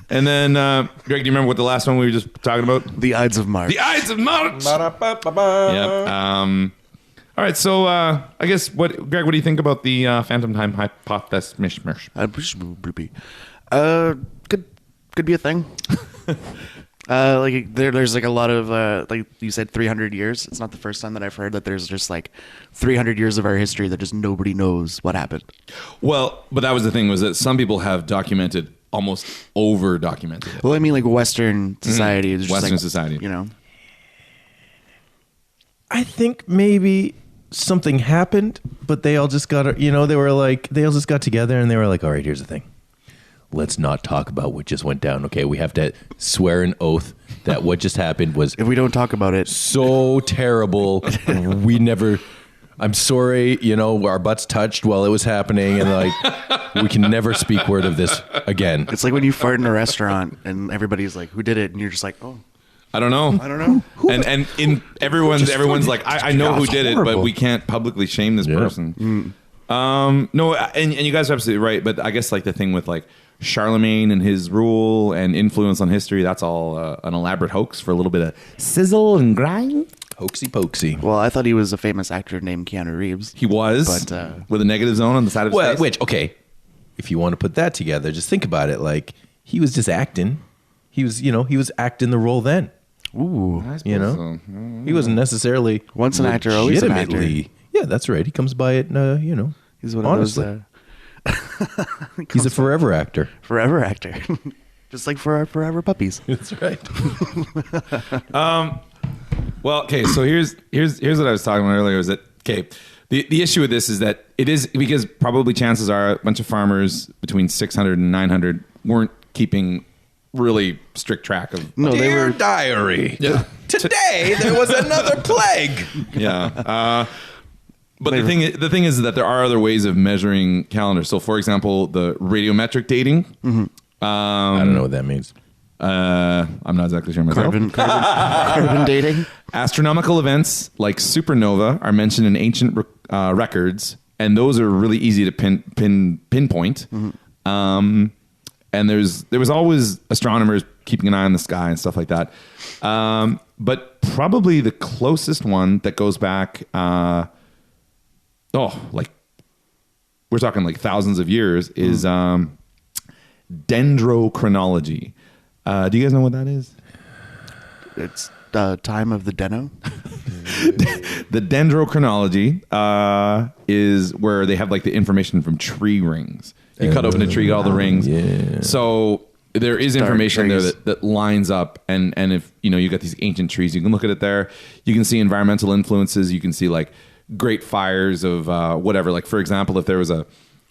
And then, Greg, do you remember what the last one we were just talking about? The Ides of March. The Ides of March. Yep. All right, so I guess Greg, what do you think about the phantom time hypothesis? Could be a thing. There's like a lot of like you said, 300 years. It's not the first time that I've heard that there's just like 300 years of our history that just nobody knows what happened. Well, but that was the thing, was that some people have documented, almost over documented it. Well, I mean, like Western society is just Western like, society. you know. I think maybe something happened, but they all just got, they all just got together and they were like, all right, here's the thing. Let's not talk about what just went down. Okay, we have to swear an oath that what just happened was If we don't talk about it, so terrible. I'm sorry, our butts touched while it was happening, and like we can never speak word of this again. it's like when you fart in a restaurant and everybody's like, "Who did it?" and you're just like, "Oh, I don't know. And everyone's like, I know who did it, but we can't publicly shame this person. No, and you guys are absolutely right. But I guess like the thing with like Charlemagne and his rule and influence on history, that's all an elaborate hoax for a little bit of sizzle and grind. Hoaxy pokesy. Well, I thought he was a famous actor named Keanu Reeves. He was, But, with a negative zone on the side of his face. Which, okay, if you want to put that together, just think about it. Like, he was just acting. He was acting the role then. Ooh. I suppose You know? so. He wasn't necessarily Once an actor, always an actor. legitimately- Yeah, that's right. He comes by it, He's one honestly. of those He's a forever actor. forever actor. Just like for our forever puppies. That's right. Well, okay, so here's what I was talking about earlier. Is that okay? The issue with this is that it is because probably chances are a bunch of farmers between 600 and 900 weren't keeping really strict track of. No, they Dear were. diary. Yeah. Today there was another plague. Yeah. But the thing is that there are other ways of measuring calendars. So, for example, the radiometric dating. I don't know what that means. I'm not exactly sure myself. Carbon dating. Astronomical events like supernova are mentioned in ancient records, and those are really easy to pinpoint. And there was always astronomers keeping an eye on the sky and stuff like that. But probably the closest one that goes back, like we're talking like thousands of years, is Dendrochronology. Do you guys know what that is? It's the time of the Deno. The Dendrochronology is where they have like the information from tree rings. You cut open a tree, got all the rings. Yeah. So there is information there trees. that lines up, and if you got these ancient trees, you can look at it there. You can see environmental influences. You can see like great fires of whatever. Like for example, if there was an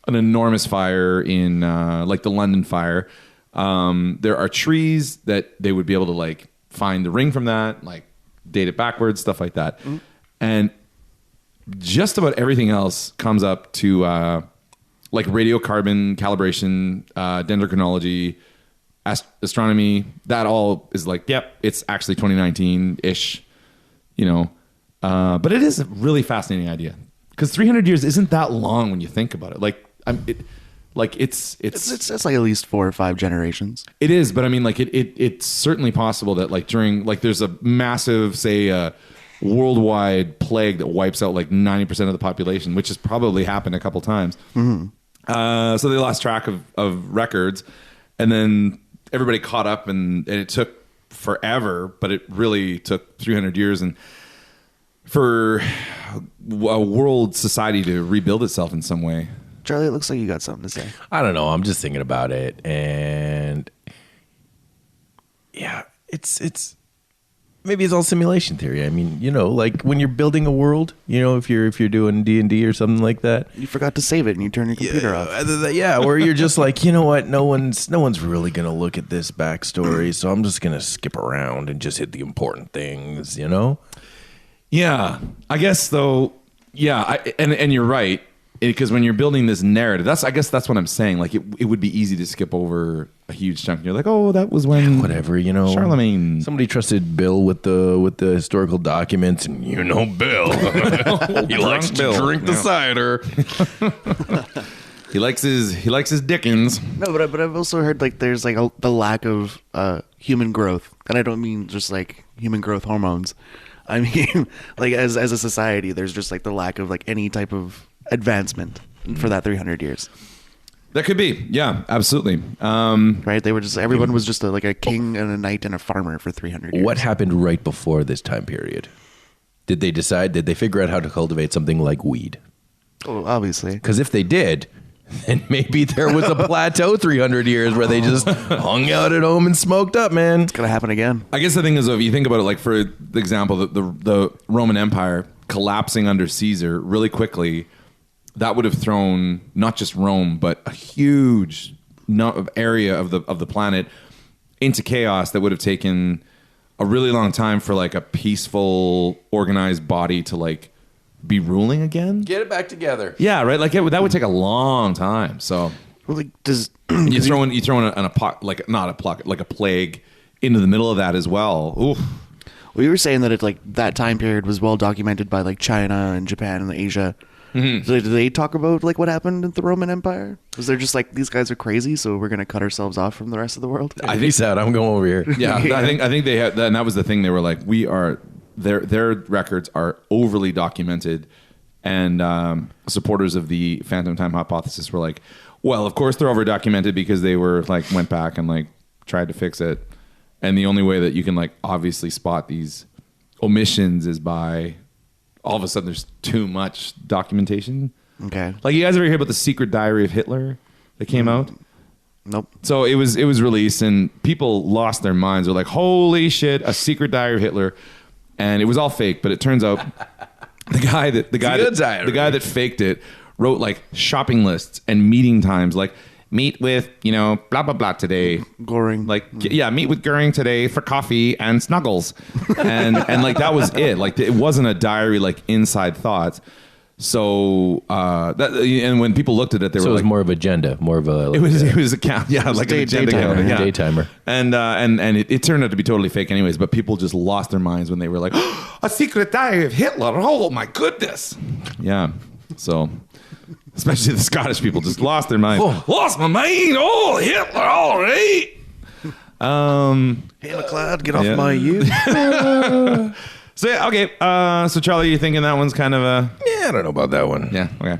enormous fire in like the London fire, there are trees that they would be able to like find the ring from that, like date it backwards, stuff like that. And just about everything else comes up to like radiocarbon calibration, dendrochronology, astronomy. That all is like, yep, it's actually 2019-ish, but it is a really fascinating idea because 300 years isn't that long when you think about it. Like, It's like at least 4 or 5 generations. It is, but I mean, like it's certainly possible that like during like there's a massive, say, worldwide plague that wipes out like 90% of the population, which has probably happened a couple times. So they lost track of records, and then everybody caught up, and it took forever, but it really took 300 years and for a world society to rebuild itself in some way. Charlie, it looks like you got something to say. I don't know. I'm just thinking about it, and yeah, it's maybe it's all simulation theory. I mean, like when you're building a world, if you're doing D&D or something like that, You forgot to save it and you turn your computer off. yeah, or you're just like, you know what? No one's really gonna look at this backstory, so I'm just gonna skip around and just hit the important things, Yeah, I guess though. Yeah, and you're right. Because when you're building this narrative, I guess that's what I'm saying. Like it would be easy to skip over a huge chunk. You're like, oh, that was when Whatever, Charlemagne. Somebody trusted Bill with the historical documents, and Bill. He likes to Bill. drink the Yeah. cider. He likes his Dickens. No, but I've also heard like there's like the lack of human growth, and I don't mean just like human growth hormones. I mean like as a society, there's just like the lack of like any type of advancement for that 300 years. That could be, yeah, absolutely. Right? They were just everyone was just like a king and a knight and a farmer for 300 years. What happened right before this time period? Did they figure out how to cultivate something like weed? Oh, obviously. Because if they did, then maybe there was a plateau 300 years where they just hung out at home and smoked up, man. It's gonna happen again. I guess the thing is, if you think about it, like for example, the Roman Empire collapsing under Caesar really quickly, that would have thrown not just Rome but a huge area of the planet into chaos that would have taken a really long time for like a peaceful, organized body to like be ruling again. Get it back together. Yeah, right. Like that would take a long time. So Well, like does you throw in a plague into the middle of that as well. Oof. Well, you were saying that that time period was well documented by like China and Japan and Asia, Mm-hmm. Did they talk about like what happened in the Roman Empire? Was there just like these guys are crazy, so we're gonna cut ourselves off from the rest of the world? I think so. I'm going over here. Yeah, I think they had, and that was the thing. They were like, we are their records are overly documented, and supporters of the phantom time hypothesis were like, well, of course they're over documented because they were like went back and like tried to fix it, and the only way that you can like obviously spot these omissions is by all of a sudden there's too much documentation. Okay. Like, you guys ever hear about the secret diary of Hitler that came out? Nope. So it was released and people lost their minds. They're like, holy shit, a secret diary of Hitler. And it was all fake, but it turns out the guy that faked it wrote like shopping lists and meeting times, like meet with, blah, blah, blah today. Goring. Like, yeah, meet with Goring today for coffee and snuggles. And like, that was it. Like, it wasn't a diary, like inside thoughts. So, and when people looked at it, they were So it was like, more of agenda, more of a... Like, it was a count. Yeah, like an agenda daytimer. calendar. Yeah. Daytimer. And it turned out to be totally fake anyways, but people just lost their minds when they were like, oh, a secret diary of Hitler. Oh my goodness. Yeah. So, especially the Scottish people just lost their minds. Oh. Lost my mind. Oh, Hitler. All right. Hey, McLeod, get off my you. So yeah, okay. So Charlie, you thinking that one's kind of a... Yeah, I don't know about that one. Yeah. Okay.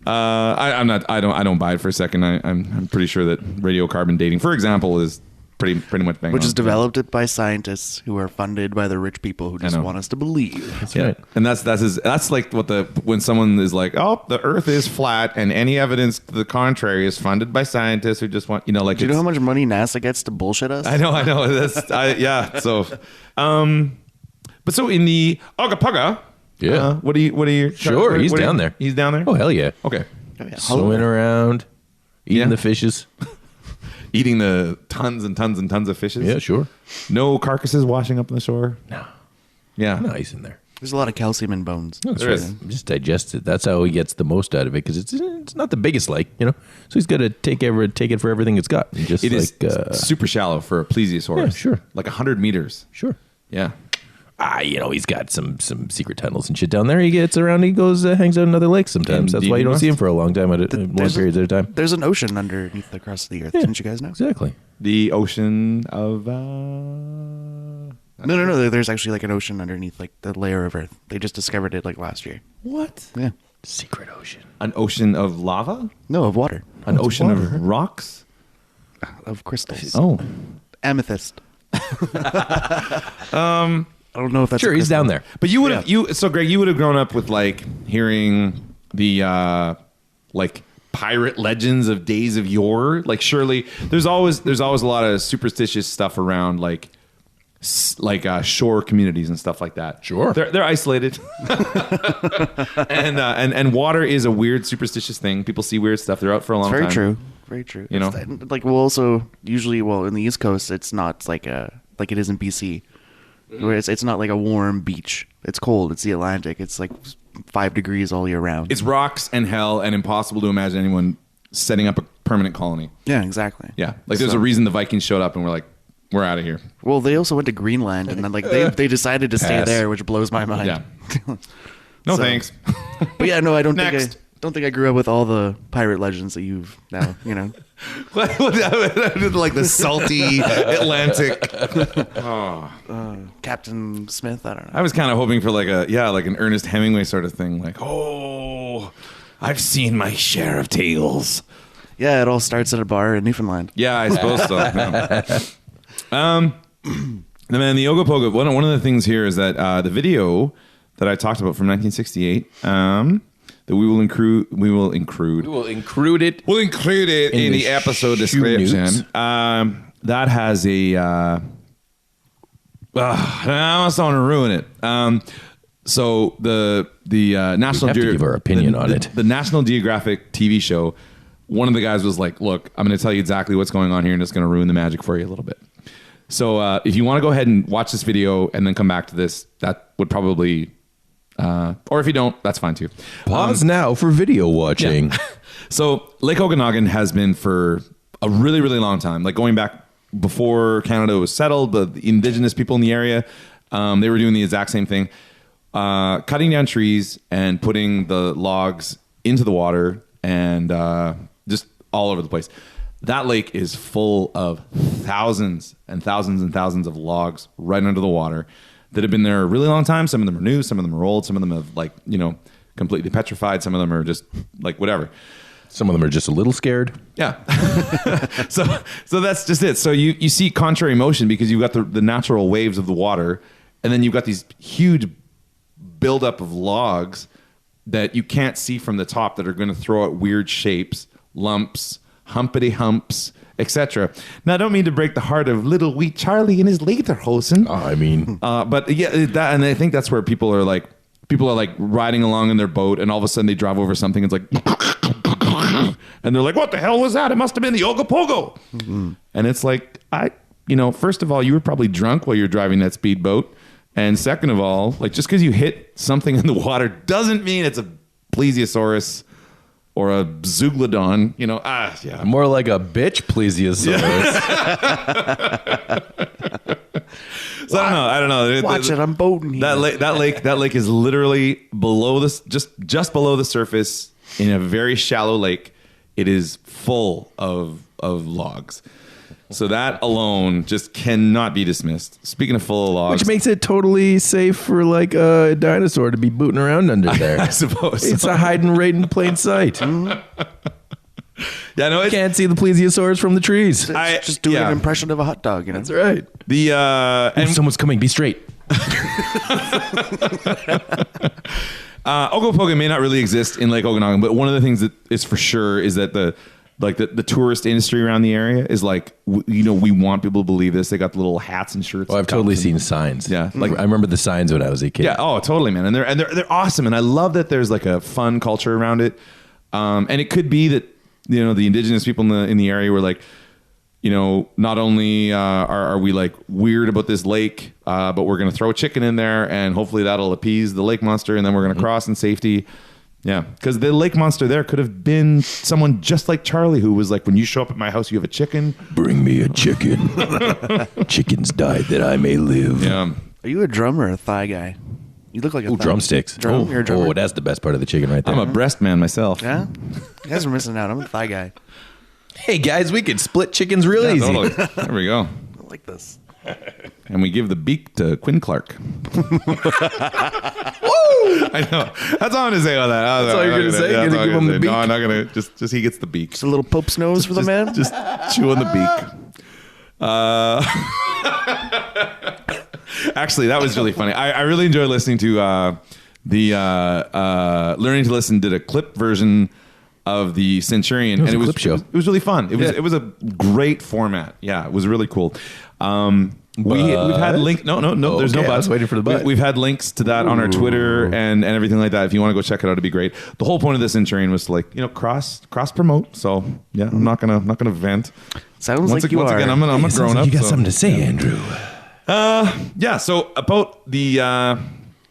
I'm not. I don't buy it for a second. I'm pretty sure that radiocarbon dating, for example, is pretty much bang Which on. is developed by scientists who are funded by the rich people who just know. want us to believe. That's Yeah. right. And that's like what when someone is like, oh, the Earth is flat, and any evidence to the contrary is funded by scientists who just want, like. Do you know how much money NASA gets to bullshit us? I know. Yeah. So, but so in the Ogopogo, Yeah. what are you? Sure, he's down there. He's down there. Oh, hell yeah. Okay. Swimming around, eating Yeah. the fishes. Eating the tons and tons and tons of fishes. Yeah, sure. No carcasses washing up on the shore. No. Yeah. Nice in there. There's a lot of calcium in bones. That's There right. is. Just digest it. That's how he gets the most out of it because it's not the biggest lake, So he's got to take it for everything it's got. And just It is like super shallow for a plesiosaurus. Yeah, sure. Like 100 meters. sure. Yeah. He's got some secret tunnels and shit down there. He gets around. He goes, hangs out in other lakes sometimes. That's Indeed why you he don't must. see him for a long time long periods at a time. There's an ocean underneath the crust of the earth. Yeah. Didn't you guys know? Exactly. The ocean of... No. There's actually like an ocean underneath like the layer of earth. They just discovered it like last year. What? Yeah. Secret ocean. An ocean of lava? No, of water. An it's ocean water. of rocks? Of crystals. Oh. Amethyst. I don't know if that's Sure, a he's crystal. down there. But you would have... So, Greg, you would have grown up with, like, hearing the, like, pirate legends of days of yore. Like, surely... There's always a lot of superstitious stuff around, like shore communities and stuff like that. Sure. They're isolated. and water is a weird superstitious thing. People see weird stuff. They're out for a long Very time. true. Very true. You know? Like, well, also, usually, in the East Coast, it's not like it is in BC. Where it's not like a warm beach. It's cold. It's the Atlantic. It's like 5 degrees all year round. It's rocks and hell and impossible to imagine anyone setting up a permanent colony. Yeah, exactly. Yeah. Like, there's a reason the Vikings showed up and were like, we're out of here. Well, they also went to Greenland, and then like they decided to stay Pass. there, which blows my mind. Yeah. No So- thanks. But yeah, no, I don't Next. think I grew up with all the pirate legends that you've now, Like the salty Atlantic. Captain Smith. I don't know. I was kind of hoping for like an Ernest Hemingway sort of thing. Like, oh, I've seen my share of tales. Yeah, it all starts at a bar in Newfoundland. Yeah, I suppose so. Yeah. And then the Ogopogo. One of the things here is that the video that I talked about from 1968. That we will include it. We'll include it in the episode shoe description. notes. That has a. I almost don't want to ruin it. So the National have to give our opinion on it. The National Geographic TV show. One of the guys was like, "Look, I'm going to tell you exactly what's going on here, and it's going to ruin the magic for you a little bit." So if you want to go ahead and watch this video and then come back to this, that would probably. Or if you don't, that's fine too. Pause now for video watching. Yeah. So Lake Okanagan has been for a really, really long time, like going back before Canada was settled, the indigenous people in the area, they were doing the exact same thing. cutting down trees and putting the logs into the water and just all over the place. That lake is full of thousands and thousands and thousands of logs right under the water that have been there a really long time. Some of them are new, some of them are old, some of them have like, completely petrified. Some of them are just like whatever. Some of them are just a little scared. Yeah. so that's just it. So you see contrary motion because you've got the natural waves of the water, and then you've got these huge buildup of logs that you can't see from the top that are going to throw out weird shapes, lumps, humpity humps, etc. Now, I don't mean to break the heart of little wee Charlie and his lederhosen. But yeah, and I think that's where people are like riding along in their boat, and all of a sudden they drive over something. It's like, and they're like, "What the hell was that? It must have been the Ogopogo." Mm-hmm. And it's like, first of all, you were probably drunk while you're driving that speedboat, and second of all, like just because you hit something in the water doesn't mean it's a plesiosaurus or a zeuglodon, yeah. More like a bitch plesiosaurus. So I don't know. Watch it, I'm boating here. That lake is literally below this, just below the surface in a very shallow lake. It is full of logs. So that alone just cannot be dismissed. Speaking of full of logs, which makes it totally safe for like a dinosaur to be booting around under there. I suppose it's a hiding right in plain sight. Yeah, no, you can't see the plesiosaurs from the trees. Just do an impression of a hot dog. That's right. And someone's coming. Be straight. Ogopogo may not really exist in Lake Okanagan, but one of the things that is for sure is that the tourist industry around the area is like, we want people to believe this. They got the little hats and shirts. Oh, I've totally seen signs. Yeah. Like I remember the signs when I was a kid. Yeah. Oh, totally, man. And they're awesome. And I love that there's like a fun culture around it. And it could be that, the indigenous people in the area were like, not only are we like weird about this lake, but we're going to throw a chicken in there and hopefully that'll appease the lake monster. And then we're going to cross in safety. Yeah, because the lake monster there could have been someone just like Charlie, who was like, when you show up at my house, you have a chicken. Bring me a chicken. Chickens died that I may live. Yeah. Are you a drum or a thigh guy? You look like a thigh. Drumsticks. You're a drummer. Oh, that's the best part of the chicken right there. I'm a breast man myself. Yeah? You guys are missing out. I'm a thigh guy. Hey, guys, we could split chickens real easy. Totally. There we go. I like this. And we give the beak to Quinn Clark. I know. That's all I'm going to say on that. That's all you're going to say? You're going to give him the beak? No, I'm not going to. Just he gets the beak. Just a little Pope's nose for the man? Just chewing the beak. Actually, that was really funny. I really enjoyed listening to the Learning to Listen did a clip version of the Centurion, and it was a clip show. It was really fun. It was a great format. Yeah, it was really cool. We've had links. No. There's no buts. I was waiting for the butt. We've had links to that on our Twitter and everything like that. If you want to go check it out, it'd be great. The whole point of the Centurion was to like cross promote. So yeah, I'm not gonna vent. Sounds like you once are. Again, I'm a grown up. You got something to say, Andrew? Yeah. So about the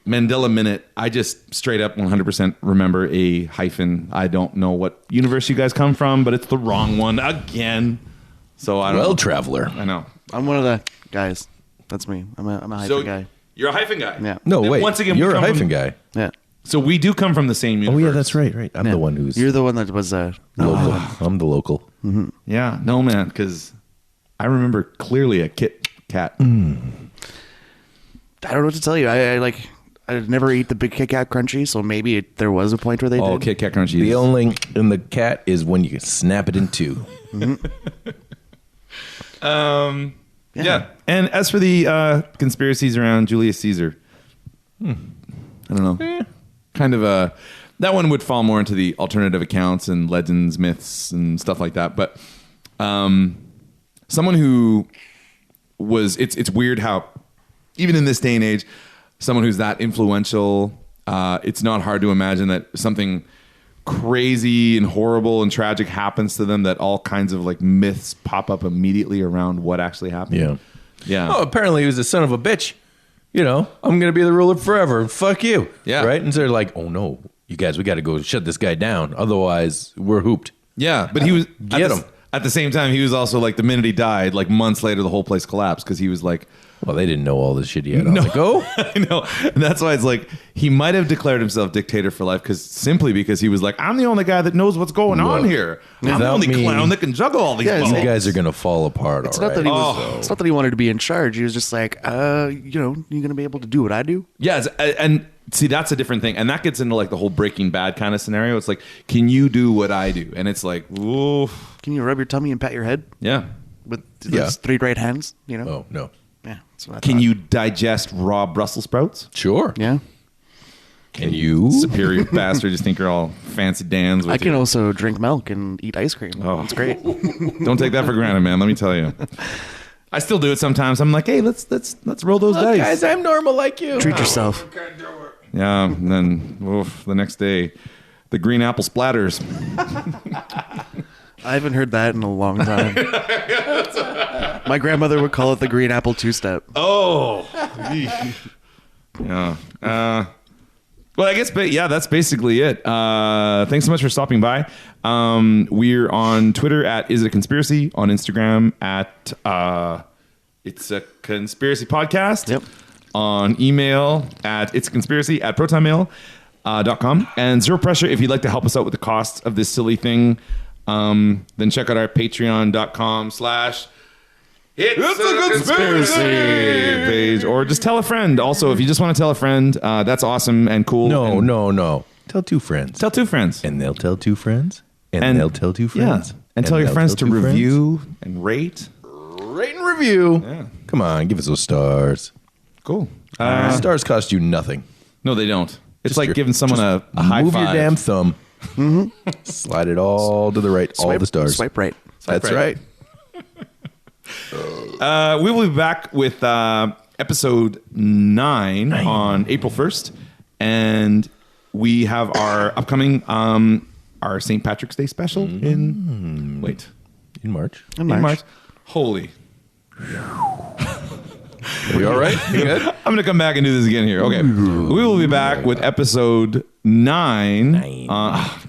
Mandela Minute, I just straight up 100% remember a hyphen. I don't know what universe you guys come from, but it's the wrong one again. So I don't know. Traveler. I know. I'm one of the guys. That's me. I'm a hyphen guy. You're a hyphen guy. Yeah. No, wait. Once again, you're a hyphen guy. Yeah. So we do come from the same universe. Oh yeah, that's right. I'm the one who's You're the one that was local. I'm the local. Mm-hmm. Yeah. No, man, because I remember clearly a Kit Kat. I don't know what to tell you. I'd never eat the big Kit Kat Crunchy, so maybe there was a point where they did. Kit Kat Crunchy. The only in the cat is when you snap it in two. Yeah. And as for the conspiracies around Julius Caesar, I don't know. Kind of that one would fall more into the alternative accounts and legends, myths, and stuff like that. But someone who was, it's weird how even in this day and age, someone who's that influential, it's not hard to imagine that something crazy and horrible and tragic happens to them, that all kinds of like myths pop up immediately around what actually happened. Yeah. Oh, apparently he was a son of a bitch. I'm going to be the ruler forever. Fuck you. Yeah. Right? And so they're like, oh no, you guys, we got to go shut this guy down. Otherwise, we're hooped. Yeah. But he was, Get him. At the same time, he was also like, the minute he died, like months later, the whole place collapsed because he was like, Well, they didn't know all this shit yet. I was like, oh, I know. And that's why it's like he might have declared himself dictator for life because he was like, I'm the only guy that knows what's going on here. I'm the without only me- clown that can juggle all these Yeah, balls. you guys are gonna fall apart. It's all not that right. he was. It's not that he wanted to be in charge. He was just like, you're gonna be able to do what I do. Yeah, and see, that's a different thing. And that gets into like the whole Breaking Bad kind of scenario. It's like, can you do what I do? And it's like, oof. Can you rub your tummy and pat your head Yeah. with those 3 right hands? You know. Oh no, Yeah. That's what I Can thought. you digest raw Brussels sprouts? sure. Yeah. Can you? Superior bastard. Just think you're all fancy Dan's. With I can you. also drink milk and eat ice cream. Oh. It's great. Don't take that for granted, man. Let me tell you. I still do it sometimes. I'm like, hey, let's roll those dice. Guys, I'm normal like you. Treat yourself. Yeah, and then the next day, the green apple splatters. I haven't heard that in a long time. My grandmother would call it the green apple two-step. Oh. Yeah. Well, I guess, but yeah, that's basically it. Thanks so much for stopping by. We're on Twitter at Is It a Conspiracy, on Instagram at It's a Conspiracy Podcast. Yep. On email at It's a Conspiracy at protonmail.com. And zero pressure if you'd like to help us out with the costs of this silly thing. Then check out our patreon.com/ It's a conspiracy page, or just tell a friend. Also, if you just want to tell a friend, that's awesome and cool. No, and no. Tell 2 friends. Tell 2 friends. And they'll tell 2 friends. And they'll tell 2 friends. Yeah. And tell your they'll friends tell to 2 friends. review and rate. Rate and review. Yeah. Come on, give us those stars. Cool. Stars cost you nothing. No, they don't. It's Just like your- giving someone just a high move five. your damn thumb. Slide it all to the right. all the stars. Swipe right. That's right. right. We will be back with episode 9 on April 1st. And we have our upcoming our St. Patrick's Day special in In March. in March. Holy. Are we all right? You good? I'm going to come back and do this again here. Okay. We will be back with episode 9.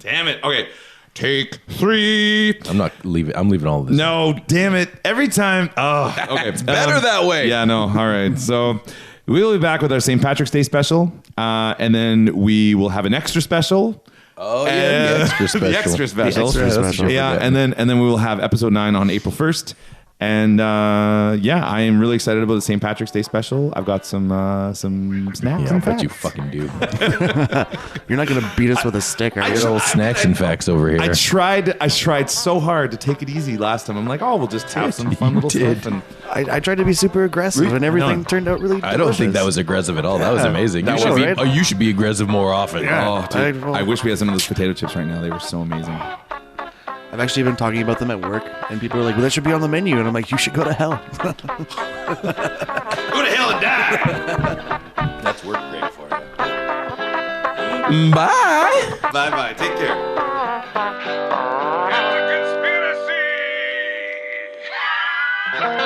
Damn it. Okay. Take 3. I'm not leaving. I'm leaving all of this. No, damn it. Every time. Oh, okay. It's better that way. Yeah, no. All right. So we will be back with our St. Patrick's Day special. And then we will have an extra special. Oh, yeah. The extra special. The extra special. The extra special. Yeah, and then we will have episode 9 on April 1st. And yeah, I am really excited about the St. Patrick's Day special. I've got some snacks. Yeah, I and bet you facts. fucking do. You're not gonna beat us with a stick, are you? Little snacks and facts over here. I tried so hard to take it easy last time. I'm like, oh, we'll just have some fun little did. stuff. And I tried to be super aggressive, and everything No. turned out really. I don't think that was aggressive at all. That was amazing. That You should was be, right. you should be aggressive more often. oh, dude, I- I wish we had some of those potato chips right now. They were so amazing. I've actually been talking about them at work, and people are like, "Well, that should be on the menu," and I'm like, "You should go to hell." Go to hell and die. That's work great for you. Bye. Bye. Take care. It's a conspiracy!